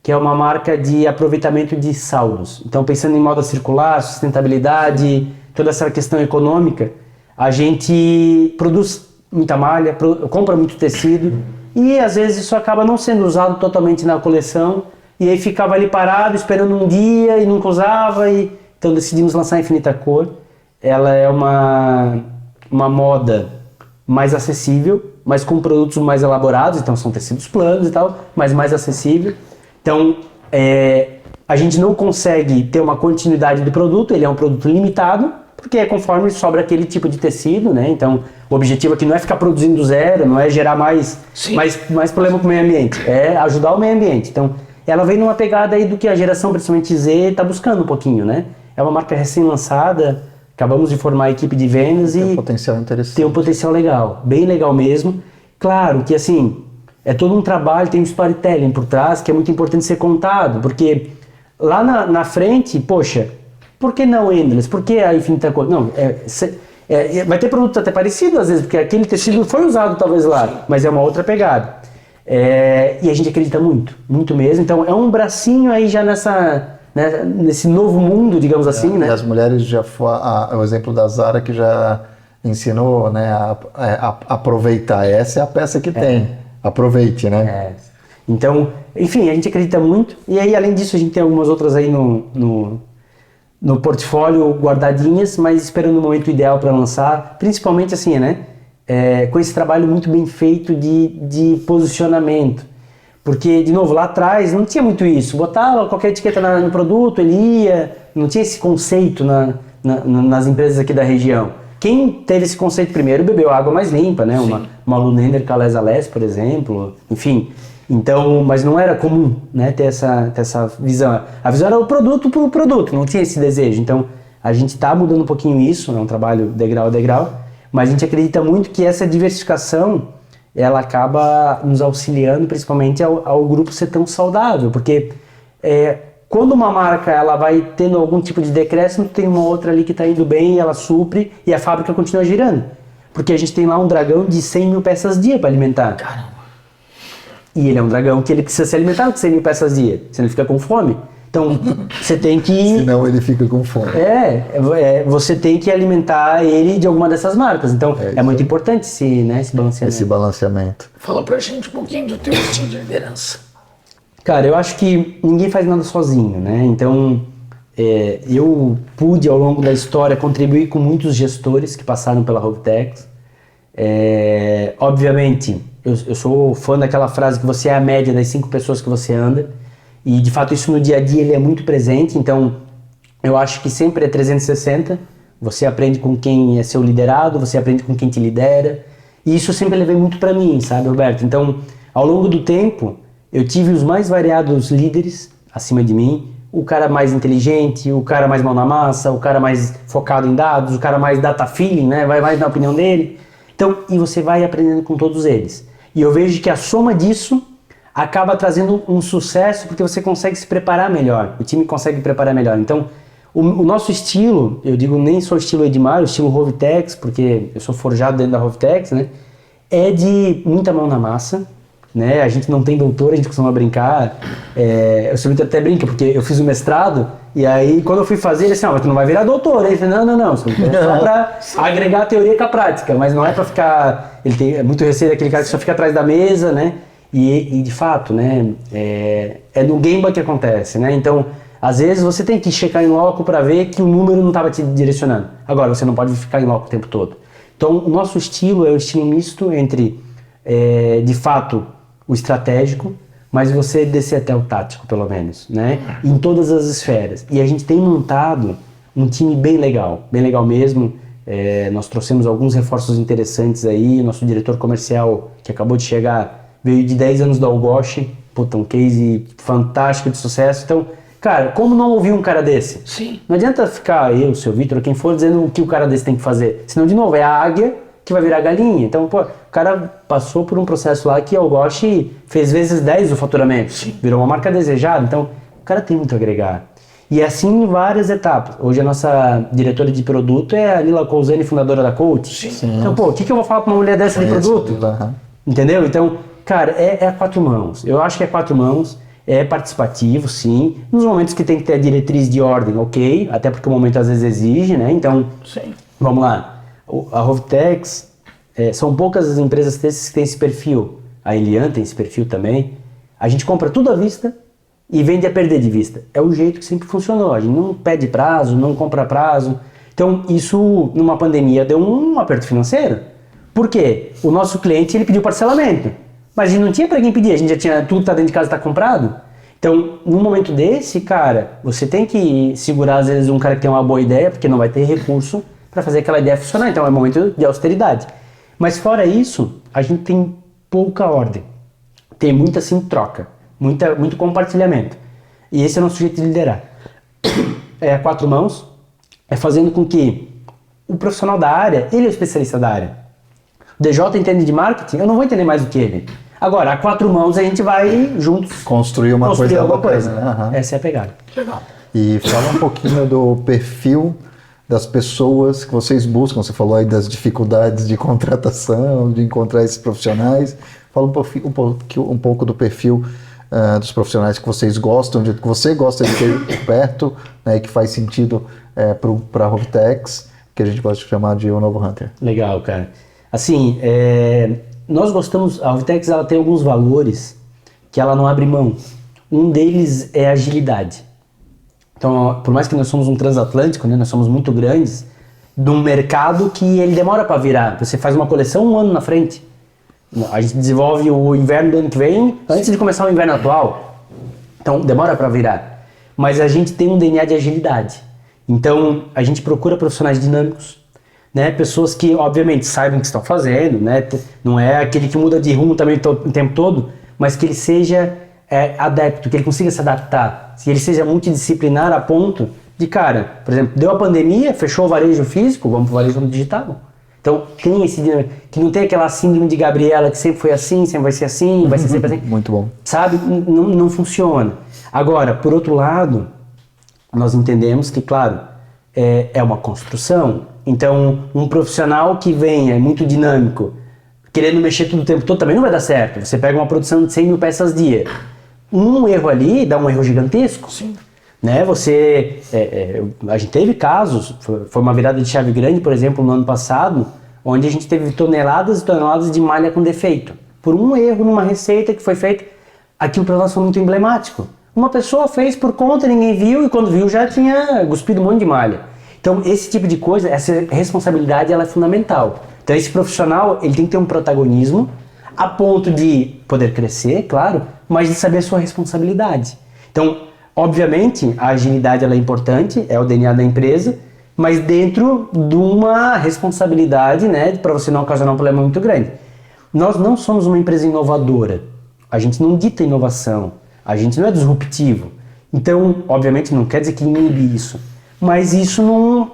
que é uma marca de aproveitamento de saldos. Então pensando em moda circular, sustentabilidade, toda essa questão econômica, a gente produz muita malha, compra muito tecido e às vezes isso acaba não sendo usado totalmente na coleção e aí ficava ali parado esperando um dia e nunca usava, então decidimos lançar a Infinita Cor. Ela é uma moda mais acessível, mas com produtos mais elaborados, então são tecidos planos e tal, mas mais acessível. Então a gente não consegue ter uma continuidade do produto, ele é um produto limitado, porque é conforme sobra aquele tipo de tecido, né? Então, o objetivo aqui não é ficar produzindo do zero, não é gerar mais problema para o meio ambiente, é ajudar o meio ambiente. Então, ela vem numa pegada aí do que a geração, principalmente Z, está buscando um pouquinho, né? É uma marca recém-lançada, acabamos de formar a equipe de vendas e... Tem um potencial interessante. Tem um potencial legal, bem legal mesmo. Claro que, assim, é todo um trabalho, tem um storytelling por trás que é muito importante ser contado, porque lá na frente, poxa, por que não Endless? Por que a Infinita Cor? Não, vai ter produto até parecido às vezes, porque aquele tecido foi usado talvez lá, mas é uma outra pegada. E a gente acredita muito, muito mesmo. Então é um bracinho aí já nesse novo mundo, digamos assim, né? E as mulheres já foi o exemplo da Zara que já ensinou, né, a aproveitar. Essa é a peça que tem. Aproveite, né? Então, enfim, a gente acredita muito. E aí, além disso, a gente tem algumas outras aí no portfólio guardadinhas, mas esperando o momento ideal para lançar, principalmente assim, né? Com esse trabalho muito bem feito de posicionamento. Porque, de novo, lá atrás não tinha muito isso. Botava qualquer etiqueta no produto, ele ia, não tinha esse conceito nas empresas aqui da região. Quem teve esse conceito primeiro bebeu água mais limpa, né? Uma Lunender Calesa Les, por exemplo, enfim. Então, mas não era comum, né, ter essa visão. A visão era o produto por produto, não tinha esse desejo. Então, a gente está mudando um pouquinho isso, é um trabalho degrau a degrau, mas a gente acredita muito que essa diversificação ela acaba nos auxiliando principalmente ao grupo ser tão saudável, porque quando uma marca ela vai tendo algum tipo de decréscimo, tem uma outra ali que está indo bem, ela supre e a fábrica continua girando. Porque a gente tem lá um dragão de 100 mil peças dia para alimentar. Caramba. E ele é um dragão que ele precisa se alimentar com 100 mil peças dia, senão ele fica com fome. Então, você tem que... Senão ele fica com fome. Você tem que alimentar ele de alguma dessas marcas. Então, é muito importante esse balanceamento. Esse balanceamento. Fala pra gente um pouquinho do teu estilo de liderança. Cara, eu acho que ninguém faz nada sozinho, né? Então, eu pude, ao longo da história, contribuir com muitos gestores que passaram pela Rovitex. Obviamente, eu sou fã daquela frase que você é a média das 5 pessoas que você anda. E, de fato, isso no dia a dia ele é muito presente. Então, eu acho que sempre é 360. Você aprende com quem é seu liderado, você aprende com quem te lidera. E isso eu sempre levei muito para mim, sabe, Roberto? Então, ao longo do tempo, eu tive os mais variados líderes acima de mim. O cara mais inteligente, o cara mais mão na massa, o cara mais focado em dados, o cara mais data feeling, né? Vai mais na opinião dele. Então, e você vai aprendendo com todos eles. E eu vejo que a soma disso acaba trazendo um sucesso porque você consegue se preparar melhor, o time consegue preparar melhor. Então, o nosso estilo, eu digo nem só o estilo Edmar, o estilo Rovitex, porque eu sou forjado dentro da Rovitex, né? É de muita mão na massa, né? A gente não tem doutor, a gente costuma brincar. O Silvio até brinca, porque eu fiz o mestrado e aí quando eu fui fazer, ele disse, mas tu não vai virar doutor. Ele falou, não, é só pra agregar a teoria com a prática, mas não é pra ficar... Ele tem muito receio daquele cara que só fica atrás da mesa, né? E de fato, né, é no Gemba que acontece, né? Então, às vezes você tem que checar em loco para ver que o número não estava te direcionando. Agora, você não pode ficar em loco o tempo todo. Então, o nosso estilo é um estilo misto entre, de fato, o estratégico, mas você descer até o tático, pelo menos, né? Em todas as esferas. E a gente tem montado um time bem legal mesmo. Nós trouxemos alguns reforços interessantes aí. Nosso diretor comercial, que acabou de chegar, veio de 10 anos da Algoche, um case fantástico de sucesso. Então, cara, como não ouvir um cara desse? Sim. Não adianta ficar eu, o seu Vitor, quem for, dizendo o que o cara desse tem que fazer. Senão, de novo, é a águia que vai virar galinha. Então, o cara passou por um processo lá que a Algoche fez vezes 10 o faturamento. Sim. Virou uma marca desejada. Então, o cara tem muito a agregar. E assim em várias etapas. Hoje a nossa diretora de produto é a Lila Cousani, fundadora da Coach. Sim. Então, o que eu vou falar pra uma mulher dessa de produto? Entendeu? Então, cara, é a 4 mãos. Eu acho que é 4 mãos, é participativo, sim. Nos momentos que tem que ter a diretriz de ordem, ok. Até porque o momento às vezes exige, né? Então, sim. Vamos lá. A Rovitex, são poucas as empresas que têm esse perfil. A Elian tem esse perfil também. A gente compra tudo à vista e vende a perder de vista. É o jeito que sempre funcionou. A gente não pede prazo, não compra prazo. Então, isso, numa pandemia, deu um aperto financeiro. Por quê? O nosso cliente, ele pediu parcelamento. Mas a gente não tinha para quem pedir, a gente já tinha tudo que tá dentro de casa, tá comprado. Então, num momento desse, cara, você tem que segurar às vezes um cara que tem uma boa ideia, porque não vai ter recurso para fazer aquela ideia funcionar. Então é um momento de austeridade. Mas fora isso, a gente tem pouca ordem. Tem muita assim troca, muito compartilhamento. E esse é o nosso jeito de liderar. É a 4 mãos, é fazendo com que o profissional da área, ele é o especialista da área. O DJ entende de marketing, eu não vou entender mais do que ele. Agora, a 4 mãos a gente vai juntos construir alguma coisa. Né? Uhum. Essa é a pegada. Legal. E fala um pouquinho do perfil das pessoas que vocês buscam. Você falou aí das dificuldades de contratação, de encontrar esses profissionais. Fala um pouco do perfil dos profissionais que vocês gostam, que você gosta de ter perto, né, e que faz sentido para a Rovitex, que a gente gosta de chamar de o novo Hunter. Legal, cara. Assim, nós gostamos, a Rovitex ela tem alguns valores que ela não abre mão. Um deles é a agilidade. Então, por mais que nós somos um transatlântico, né, nós somos muito grandes, de um mercado que ele demora para virar. Você faz uma coleção 1 ano na frente. A gente desenvolve o inverno do ano que vem antes de começar o inverno atual. Então, demora para virar. Mas a gente tem um DNA de agilidade. Então, a gente procura profissionais dinâmicos, né? Pessoas que, obviamente, saibam o que estão fazendo, né? Não é aquele que muda de rumo também o tempo todo, mas que ele seja adepto, que ele consiga se adaptar, que ele seja multidisciplinar a ponto de, cara, por exemplo, deu a pandemia, fechou o varejo físico, vamos para o varejo digital. Então, tem esse dinamismo, que não tem aquela síndrome de Gabriela que sempre foi assim, sempre vai ser assim, vai ser sempre assim. Muito bom. Sabe? Não funciona. Agora, por outro lado, nós entendemos que, claro, é uma construção. Então, um profissional que vem, é muito dinâmico, querendo mexer tudo o tempo todo, também não vai dar certo. Você pega uma produção de 100 mil peças dia. Um erro ali dá um erro gigantesco. Sim. Né? A gente teve casos, foi uma virada de chave grande, por exemplo, no ano passado, onde a gente teve toneladas e toneladas de malha com defeito. Por um erro numa receita que foi feita, aquilo para nós foi muito emblemático. Uma pessoa fez por conta, ninguém viu, e quando viu já tinha cuspido um monte de malha. Então, esse tipo de coisa, essa responsabilidade, ela é fundamental. Então, esse profissional, ele tem que ter um protagonismo a ponto de poder crescer, claro, mas de saber a sua responsabilidade. Então, obviamente, a agilidade ela é importante, é o DNA da empresa, mas dentro de uma responsabilidade, né, para você não ocasionar um problema muito grande. Nós não somos uma empresa inovadora, a gente não dita inovação, a gente não é disruptivo. Então, obviamente, não quer dizer que inibe isso, mas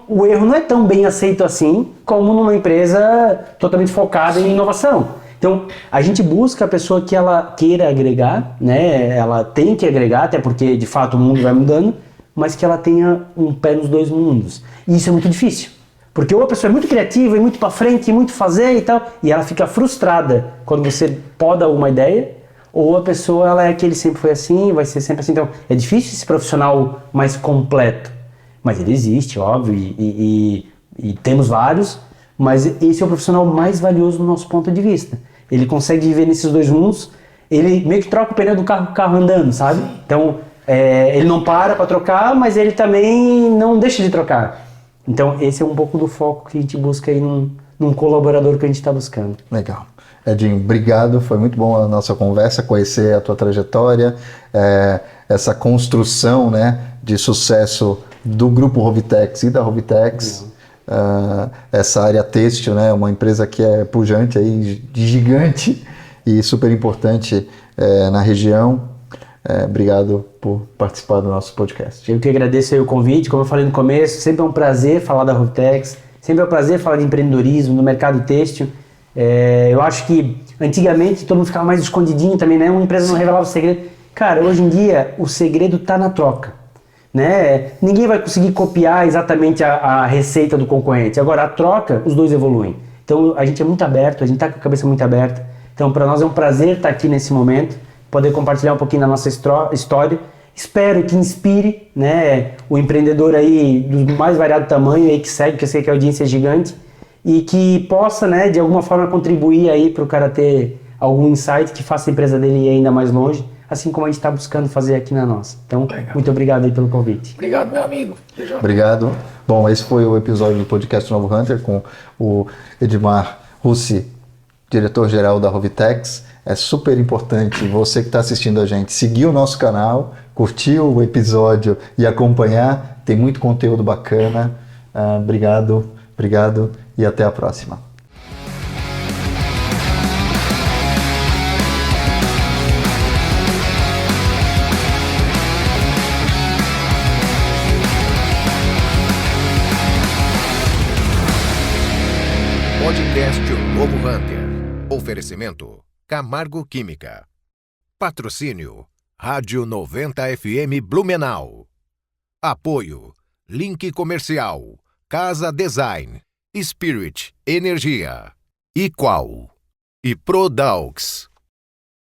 o erro não é tão bem aceito assim como numa empresa totalmente focada em inovação. Então, a gente busca a pessoa que ela queira agregar, né? Ela tem que agregar, até porque, de fato, o mundo vai mudando, mas que ela tenha um pé nos dois mundos. E isso é muito difícil, porque ou a pessoa é muito criativa e muito para frente, e muito fazer e tal, e ela fica frustrada quando você poda alguma ideia, ou a pessoa ela é aquele sempre foi assim, vai ser sempre assim. Então, é difícil esse profissional mais completo, mas ele existe, óbvio, e temos vários, mas esse é o profissional mais valioso do nosso ponto de vista. Ele consegue viver nesses dois mundos, ele meio que troca o pneu do carro com o carro andando, sabe? Então, ele não para trocar, mas ele também não deixa de trocar. Então, esse é um pouco do foco que a gente busca aí num colaborador que a gente está buscando. Legal. Edinho, obrigado, foi muito bom a nossa conversa, conhecer a tua trajetória, essa construção, né, de sucesso do Grupo Rovitex e da Rovitex. Essa área têxtil, né, uma empresa que é pujante, aí, gigante e super importante na região. Obrigado por participar do nosso podcast. Eu que agradeço aí o convite, como eu falei no começo, sempre é um prazer falar da Rovitex, sempre é um prazer falar de empreendedorismo, no mercado têxtil. Eu acho que antigamente todo mundo ficava mais escondidinho também, né? Uma empresa não revelava o segredo. Cara, hoje em dia o segredo está na troca. Né? Ninguém vai conseguir copiar exatamente a receita do concorrente. Agora, a troca, os dois evoluem. Então, a gente é muito aberto, a gente está com a cabeça muito aberta. Então, para nós é um prazer estar aqui nesse momento, poder compartilhar um pouquinho da nossa história. Espero que inspire, né, o empreendedor aí do mais variado tamanho aí que segue, que eu sei que a audiência é gigante, e que possa, né, de alguma forma contribuir aí para o cara ter algum insight que faça a empresa dele ir ainda mais longe, assim como a gente está buscando fazer aqui na nossa. Então, muito obrigado aí pelo convite. Obrigado, meu amigo. Obrigado. Bom, esse foi o episódio do podcast Novo Hunter com o Edmar Russi, diretor-geral da Rovitex. É super importante você que está assistindo a gente seguir o nosso canal, curtir o episódio e acompanhar. Tem muito conteúdo bacana. Obrigado e até a próxima. Podcast O Novo Hunter. Oferecimento Camargo Química. Patrocínio Rádio 90 FM Blumenau. Apoio Link Comercial, Casa Design, Spirit Energia, Equal e Prodaux.